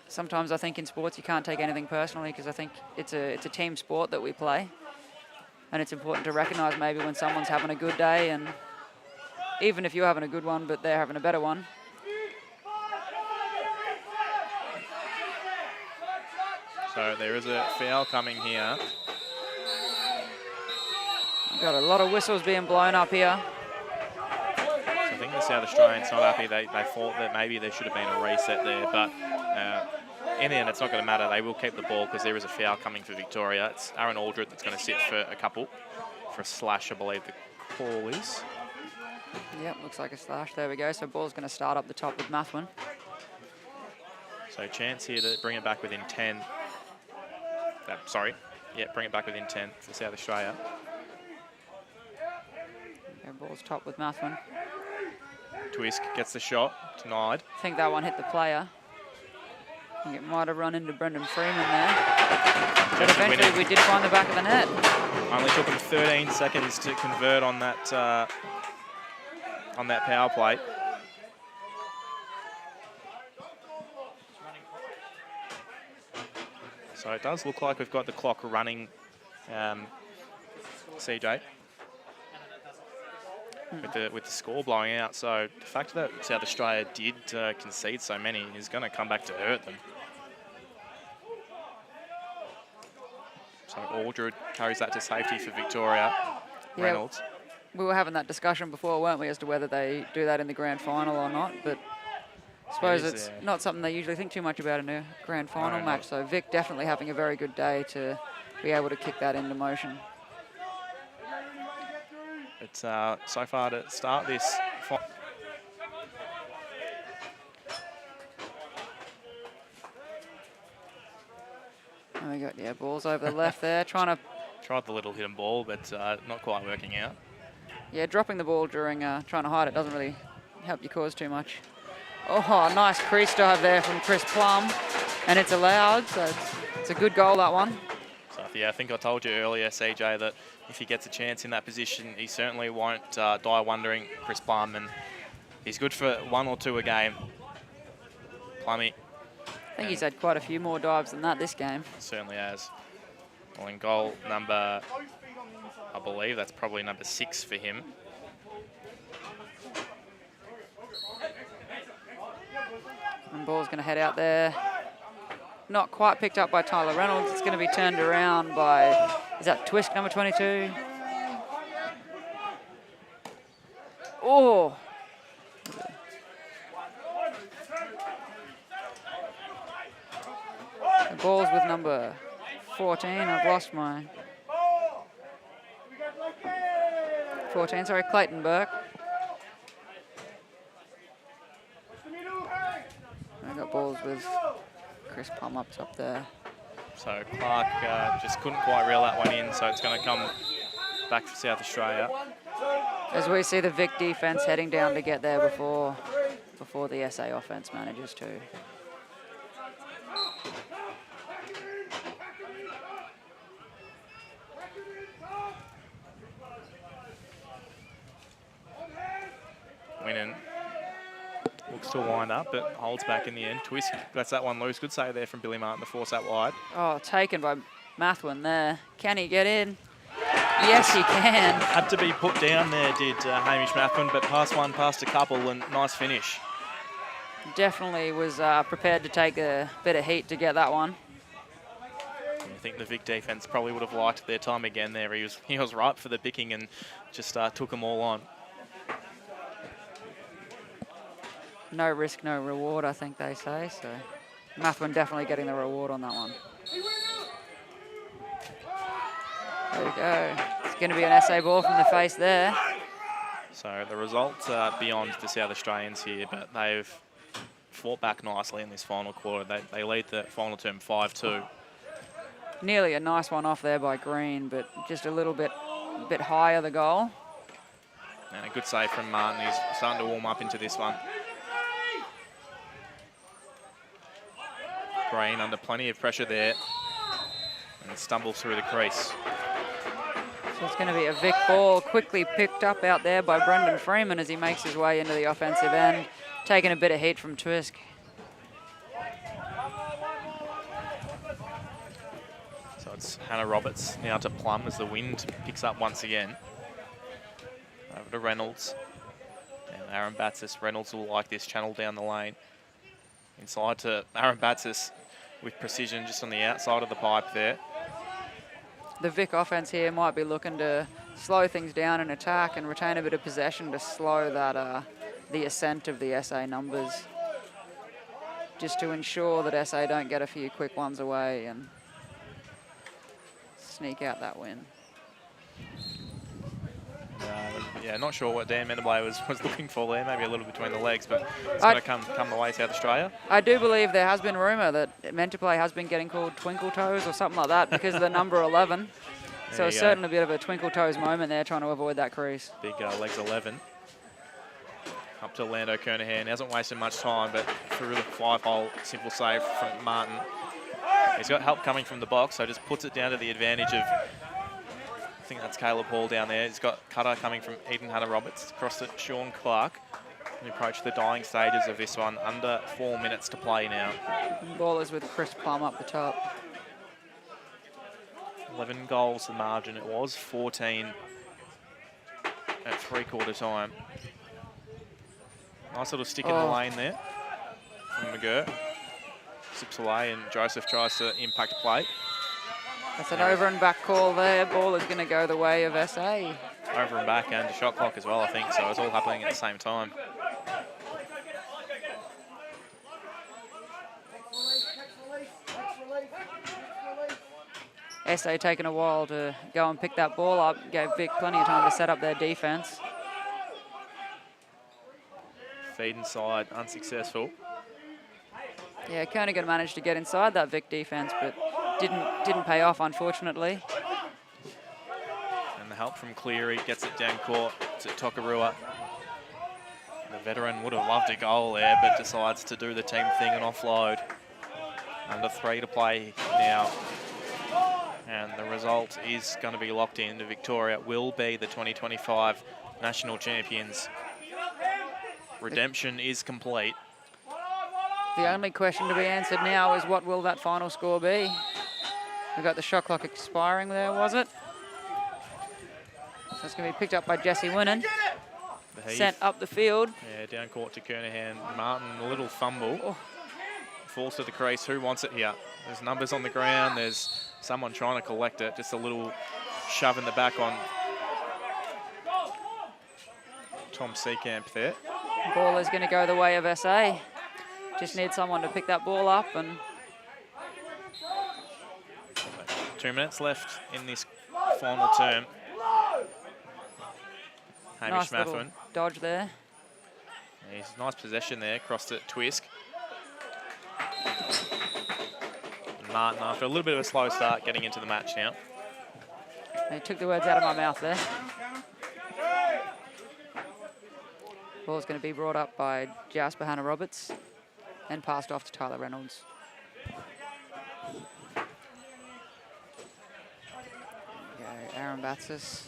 sometimes I think in sports you can't take anything personally because I think it's a team sport that we play. And it's important to recognise maybe when someone's having a good day, and even if you're having a good one but they're having a better one. So there is a foul coming here. Got a lot of whistles being blown up here. So I think the South Australians not happy. They thought that maybe there should have been a reset there, but in the end it's not going to matter. They will keep the ball because there is a foul coming for Victoria. It's Aaron Aldred that's going to sit for a couple. For a slash, I believe the call is. Yep, looks like a slash. There we go. So ball's going to start up the top with Mathwin. So chance here to bring it back within 10. Bring it back within 10 for South Australia. Okay, ball's top with Mathwin. Twisk gets the shot, denied. I think that one hit the player. I think it might have run into Brendan Freeman there. But eventually we did find the back of the net. Only took them 13 seconds to convert on that power play. So it does look like we've got the clock running, CJ, with the score blowing out. So the fact that South Australia did concede so many is going to come back to hurt them. So Aldred carries that to safety for Victoria. Yeah, Reynolds. we were having that discussion before, weren't we, as to whether they do that in the grand final or not. But I suppose it's not something they usually think too much about in a grand final match. So Vic definitely having a very good day to be able to kick that into motion. But so far to start this final. And we got, balls over the left there, trying to... Tried the little hidden ball, but not quite working out. Yeah, dropping the ball during trying to hide it doesn't really help your cause too much. Oh, nice crease dive there from Chris Plum. And it's allowed, so it's a good goal, that one. So, yeah, I think I told you earlier, CJ, that if he gets a chance in that position, he certainly won't die wondering, Chris Plum, and he's good for 1 or 2 a game. Plummy. I think he's had quite a few more dives than that this game. Certainly has. Well, in goal number, I believe that's probably number 6 for him. And ball's going to head out there. Not quite picked up by Tyler Reynolds. It's going to be turned around by, is that Twisk, number 22? Oh! The ball's with number 14. I've lost my... 14, sorry, Clayton Burke. I got balls with Chris Plum up top there. So Clark just couldn't quite reel that one in, so it's going to come back for South Australia. As we see the Vic defence heading down to get there before the SA offence manages to. Winnan looks to to wind up, but holds back in the end. Twist lets that one loose. Good save there from Billy Martin to force that wide. Oh, taken by Mathwin there. Can he get in? Yes, he can. Had to be put down there, did Hamish Mathwin, but passed one, passed a couple, and nice finish. Definitely was prepared to take a bit of heat to get that one. I think the Vic defence probably would have liked their time again there. He was ripe for the picking and just took them all on. No risk, no reward, I think they say. So Mathwin definitely getting the reward on that one. There we go. It's going to be an SA ball from the face there. So the results are beyond the South Australians here, but they've fought back nicely in this final quarter. They lead the final term 5-2. Nearly a nice one off there by Green, but just a little bit higher the goal. And a good save from Martin. He's starting to warm up into this one. Green under plenty of pressure there and stumbles through the crease. So it's going to be a Vic ball quickly picked up out there by Brendan Freeman as he makes his way into the offensive end, taking a bit of heat from Twisk. So it's Hannah Roberts now to Plum as the wind picks up once again. Over to Reynolds. And Aaron Batsis. Reynolds will like this channel down the lane. Inside to Aaron Batsis with precision just on the outside of the pipe there. The Vic offense here might be looking to slow things down and attack and retain a bit of possession to slow that the ascent of the SA numbers, just to ensure that SA don't get a few quick ones away and sneak out that win. Yeah, not sure what Dan Mendeley was looking for there. Maybe a little between the legs, but it's going to come the way South Australia. I do believe there has been rumour that meant to play has been getting called Twinkle Toes or something like that because of the number 11. So it's certainly a bit of a Twinkle Toes moment there, trying to avoid that crease. Big legs 11. Up to Lando Kernahan. He hasn't wasted much time, but through the 5-hole simple save from Martin. He's got help coming from the box, so just puts it down to the advantage of, I think that's Caleb Hall down there. He's got cutter coming from Eden Hannah Roberts across to Sean Clark. We approach the dying stages of this one. Under 4 minutes to play now. Ball is with Chris Plum up the top. 11 goals the margin it was. 14 at three-quarter time. Nice little stick in the lane there from McGurr. Sips away and Joseph tries to impact play. That's an over and back call there. Ball is going to go the way of SA. Over and back and a shot clock as well, I think. So it's all happening at the same time. SA taking a while to go and pick that ball up. Gave Vic plenty of time to set up their defence. Feed inside, unsuccessful. Yeah, Kernigan managed to get inside that Vic defence, but didn't pay off, unfortunately. And the help from Cleary gets it down court to Tokarua. The veteran would have loved a goal there, but decides to do the team thing and offload. Under 3 to play now. And the result is going to be locked in. Victoria will be the 2025 national champions. Redemption is complete. The only question to be answered now is what will that final score be? We've got the shot clock expiring there, was it? So it's going to be picked up by Jesse Winnan. Sent up the field. Yeah, down court to Kernahan. Martin, a little fumble. Oh. Falls to the crease. Who wants it here? There's numbers on the ground. There's someone trying to collect it. Just a little shove in the back on Tom Seekamp there. Ball is going to go the way of SA. Just need someone to pick that ball up. And 2 minutes left in this final term. Hamish nice little Mathwin. Dodge there. Yeah, nice possession there, across to Twisk. And Martin, after a little bit of a slow start, getting into the match now. He took the words out of my mouth there. Ball's going to be brought up by Jasper Hannah Roberts and passed off to Tyler Reynolds. Aaron Batsis.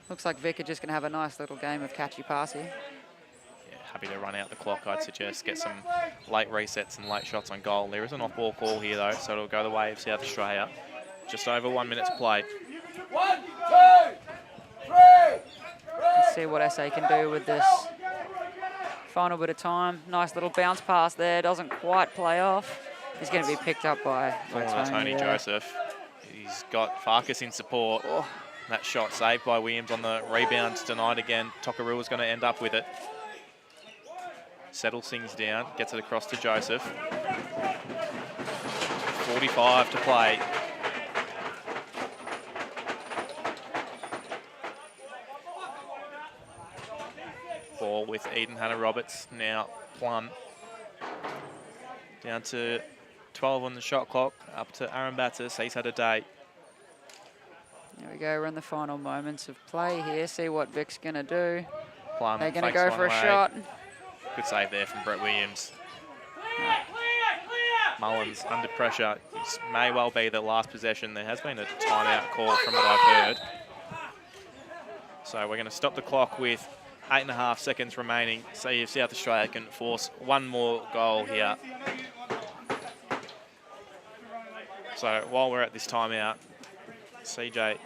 Looks like Vic are just going to have a nice little game of catchy-passy. Yeah, happy to run out the clock, I'd suggest. Get some late resets and late shots on goal. There is an off-ball call here, though, so it'll go the way of South Australia. Just over 1 minute to play. 1, 2, 3. Let's see what SA can do with this final bit of time. Nice little bounce pass there. Doesn't quite play off. He's going to be picked up by Tony there. Joseph. He's got Farkas in support. Oh. That shot saved by Williams on the rebound, denied again. Tokarua's going to end up with it. Settles things down, gets it across to Joseph. 45 to play. Ball with Eden Hannah-Roberts, now Plum. Down to 12 on the shot clock, up to Aaron Battis. He's had a day. There we go, we're in the final moments of play here. See what Vic's going to do. Plum They're going to fakes go one for a away. shot. Good save there from Brett Williams. Mullins under pressure. This may well be the last possession. There has been a timeout call from what I've heard. So we're going to stop the clock with 8.5 seconds remaining. See if South Australia can force one more goal here. So while we're at this timeout, CJ,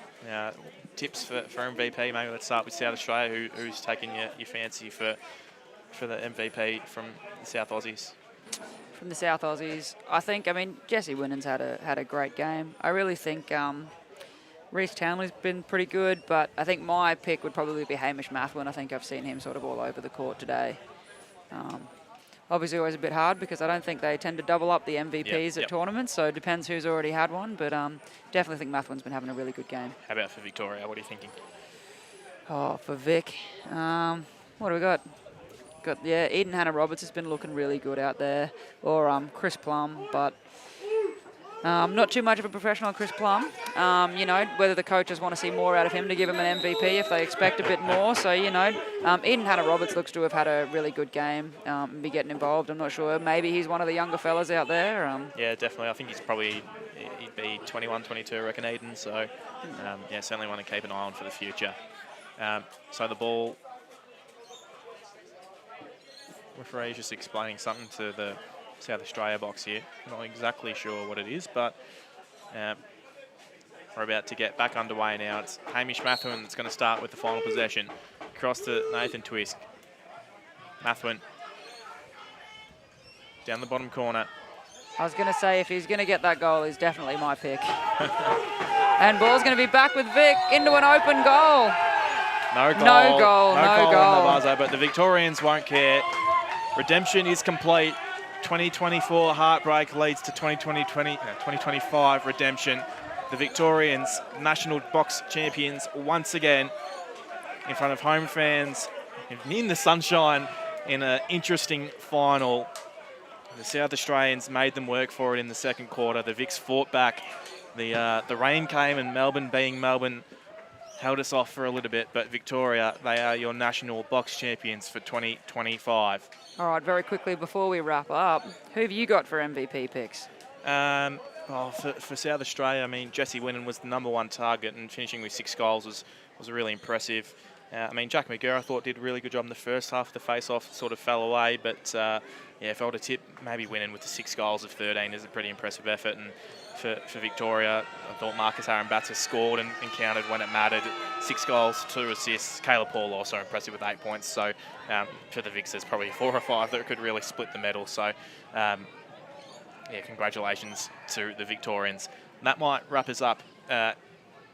tips for MVP. Maybe let's start with South Australia. Who's taking your fancy for the MVP from the South Aussies? From the South Aussies, I mean, Jesse Winnan's had a great game. I really think Reece Townley's been pretty good, but I think my pick would probably be Hamish Mathwin. I think I've seen him sort of all over the court today. Obviously always a bit hard because I don't think they tend to double up the MVPs at tournaments, so it depends who's already had one, but definitely think Mathwin's been having a really good game. How about for Victoria? What are you thinking? Oh, for Vic, what do we got? Eden Hannah-Roberts has been looking really good out there, or Chris Plum, but not too much of a professional Chris Plum. You know, whether the coaches want to see more out of him to give him an MVP if they expect a bit more. So, you know, Eden Hannah-Roberts looks to have had a really good game and be getting involved. I'm not sure. Maybe he's one of the younger fellas out there. Yeah, definitely. I think he'd be 21, 22, I reckon, Eden. So, yeah, certainly want to keep an eye on for the future. So the ball... Referee's just explaining something to the South Australia box here. Not exactly sure what it is, but we're about to get back underway now. It's Hamish Mathwin that's going to start with the final possession. Across to Nathan Twisk. Mathwin. Down the bottom corner. I was going to say, if he's going to get that goal, he's definitely my pick. And ball's going to be back with Vic into an open goal. No goal. No goal. On the buzzer, but the Victorians won't care. Redemption is complete. 2024 heartbreak leads to 2025 redemption. The Victorians, national box champions once again, in front of home fans, in the sunshine, in an interesting final. The South Australians made them work for it in the second quarter. The Vics fought back. The rain came, and Melbourne, being Melbourne, held us off for a little bit, but Victoria, they are your national box champions for 2025. All right, very quickly before we wrap up, who have you got for MVP picks? For South Australia, I mean, Jesse Winnan was the number 1 target, and finishing with 6 goals was really impressive. I mean, Jack McGurr, I thought, did a really good job in the first half. The face-off sort of fell away, but yeah, if I were to tip, maybe Winnan with the 6 goals of 13 is a pretty impressive effort. And for Victoria, I thought Marcus Aaron Batts scored and counted when it mattered. 6 goals, 2 assists. Caleb Paul also impressive with 8 points. So for the Vics, there's probably 4 or 5 that could really split the medal. So yeah, congratulations to the Victorians. And that might wrap us up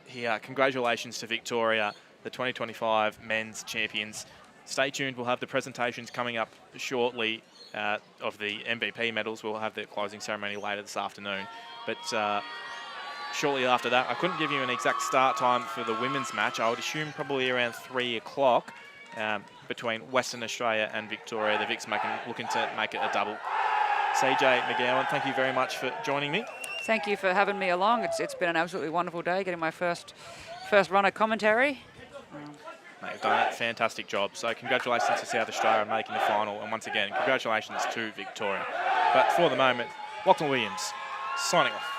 here. Congratulations to Victoria, the 2025 men's champions. Stay tuned. We'll have the presentations coming up shortly of the MVP medals. We'll have the closing ceremony later this afternoon. But shortly after that, I couldn't give you an exact start time for the women's match. I would assume probably around 3 o'clock between Western Australia and Victoria. The Vics looking to make it a double. CJ McGowan, thank you very much for joining me. Thank you for having me along. It's been an absolutely wonderful day, getting my first run of commentary. Mate, you've done a fantastic job. So congratulations to South Australia on making the final. And once again, congratulations to Victoria. But for the moment, Lachlan Williams signing off.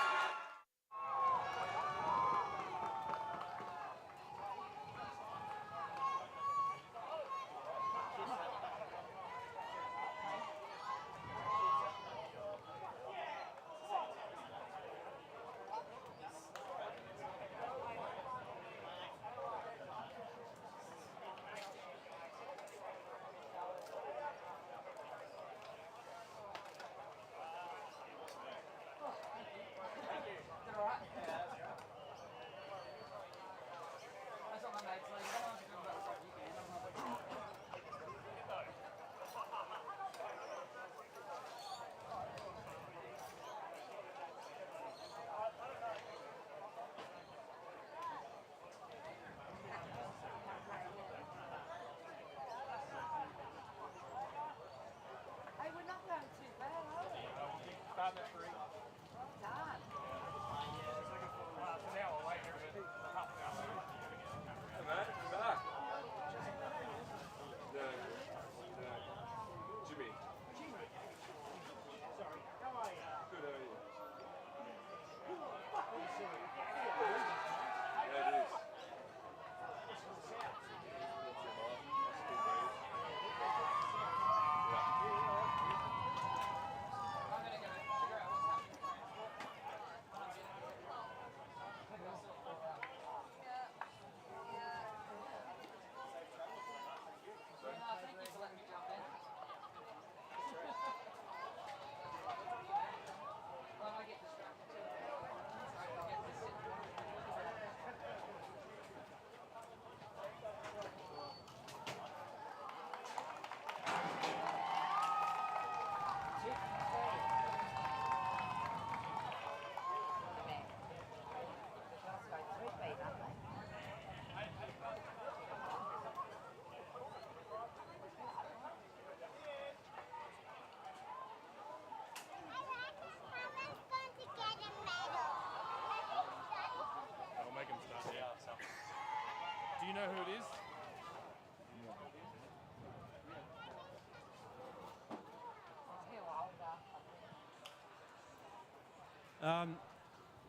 Do you know who it is?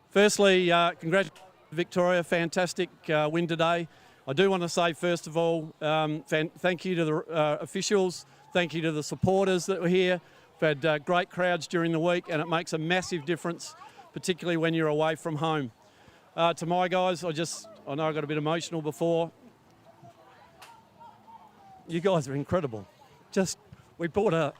Firstly, congratulations, Victoria. Fantastic win today. I do want to say, first of all, thank you to the officials. Thank you to the supporters that were here. We've had great crowds during the week, and it makes a massive difference, particularly when you're away from home. To my guys, I know I got a bit emotional before. You guys are incredible. We bought a...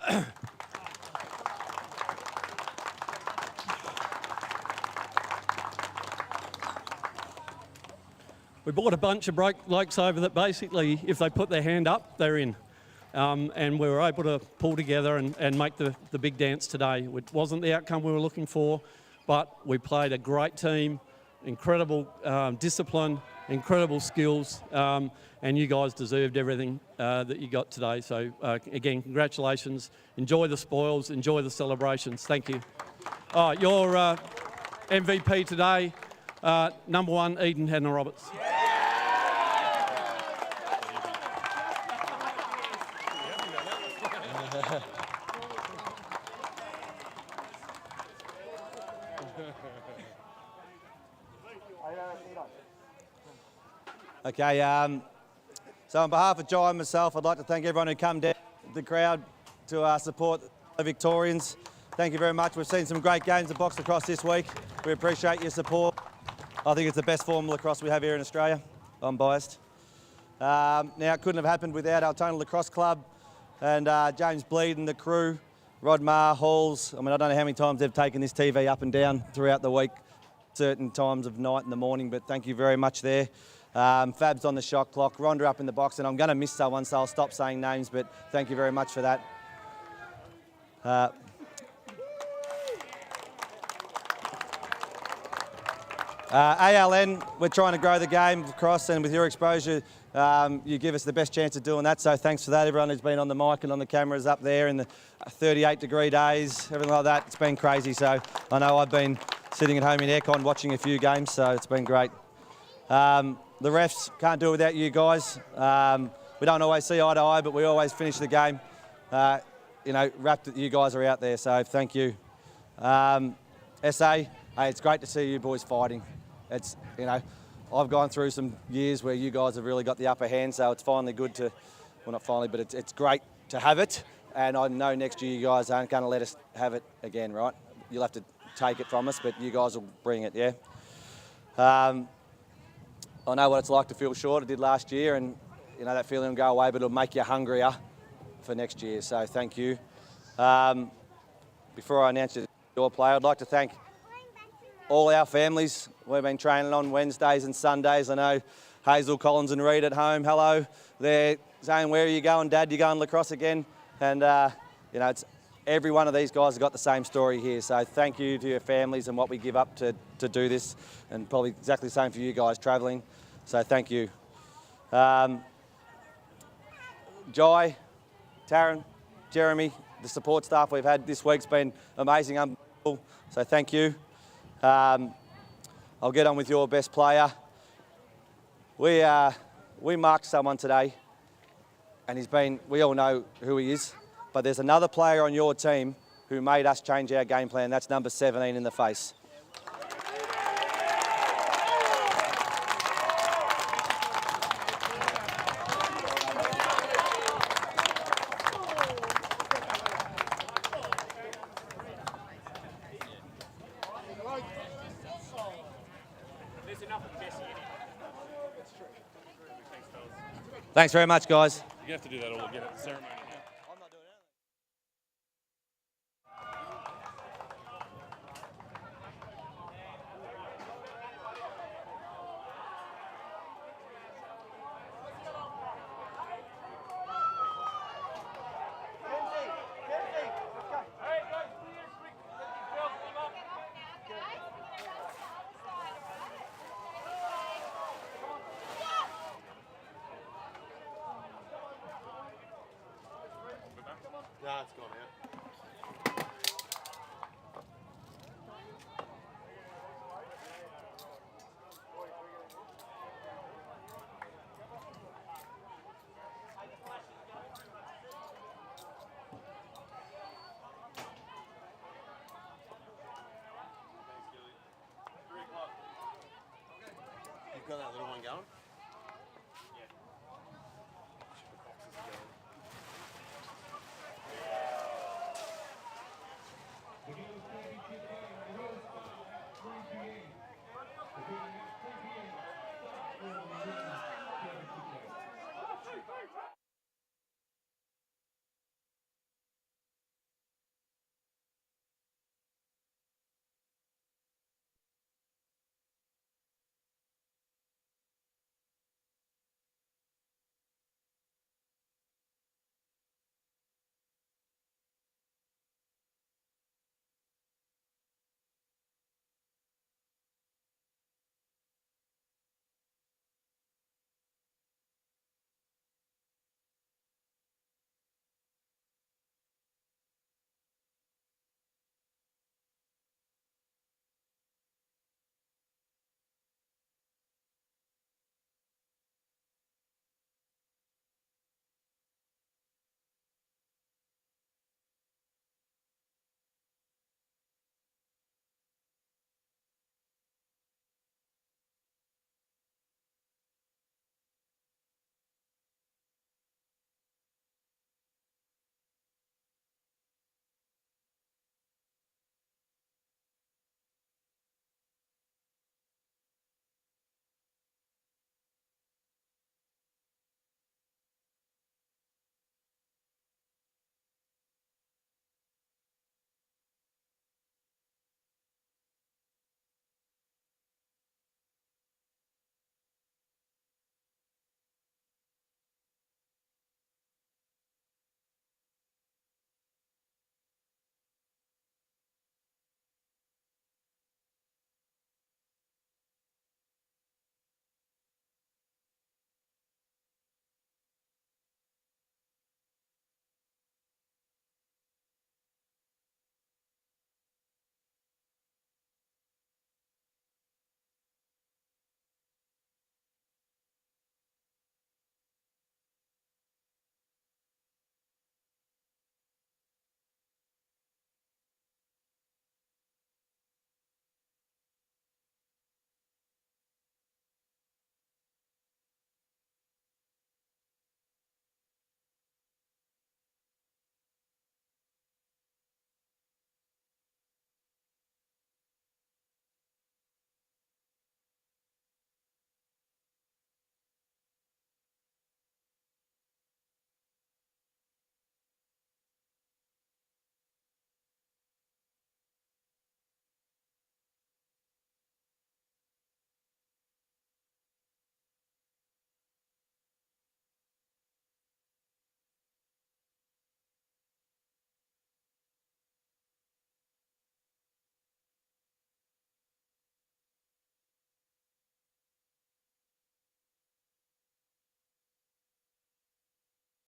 We bought a bunch of blokes over that basically, if they put their hand up, they're in. And we were able to pull together and make the big dance today. It wasn't the outcome we were looking for, but we played a great team, incredible discipline, incredible skills, and you guys deserved everything that you got today. So again, congratulations. Enjoy the spoils, enjoy the celebrations. Thank you. Your MVP today, number 1, Eden Hannah-Roberts. Okay, so on behalf of Jai and myself, I'd like to thank everyone who come down the crowd to support the Victorians. Thank you very much. We've seen some great games of box lacrosse this week. We appreciate your support. I think it's the best form of lacrosse we have here in Australia. I'm biased. Now, it couldn't have happened without Altona Lacrosse Club and James Bleed and the crew, Rod Marr, Halls. I mean, I don't know how many times they've taken this TV up and down throughout the week, certain times of night and the morning, but thank you very much there. Fab's on the shot clock, Rhonda up in the box, and I'm going to miss someone, so I'll stop saying names, but thank you very much for that. ALN, we're trying to grow the game across, and with your exposure, you give us the best chance of doing that, so thanks for that. Everyone who's been on the mic and on the cameras up there in the 38-degree days, everything like that, it's been crazy, so I know I've been sitting at home in aircon watching a few games, so it's been great. The refs can't do it without you guys. We don't always see eye to eye, but we always finish the game. You know, wrapped that you guys are out there, so thank you. SA, hey, it's great to see you boys fighting. It's, you know, I've gone through some years where you guys have really got the upper hand, so it's finally good to, well, not finally, but it's great to have it. And I know next year you guys aren't going to let us have it again, right? You'll have to take it from us, but you guys will bring it, yeah? I know what it's like to feel short. I did last year, and you know that feeling will go away, but it'll make you hungrier for next year. So thank you. Before I announce your play, I'd like to thank all our families. We've been training on Wednesdays and Sundays. I know Hazel, Collins, and Reed at home. Hello. They're saying, "Where are you going, Dad? You going lacrosse again?" And you know, it's every one of these guys have got the same story here. So thank you to your families and what we give up to do this, and probably exactly the same for you guys travelling. So thank you. Jai, Taryn, Jeremy, the support staff we've had this week's been amazing. So thank you. I'll get on with your best player. We marked someone today, and we all know who he is, but there's another player on your team who made us change our game plan. That's number 17 in the face. Thanks very much, guys. You have to do that all again at the ceremony now. Nah, it's gone out. You've got that little one going?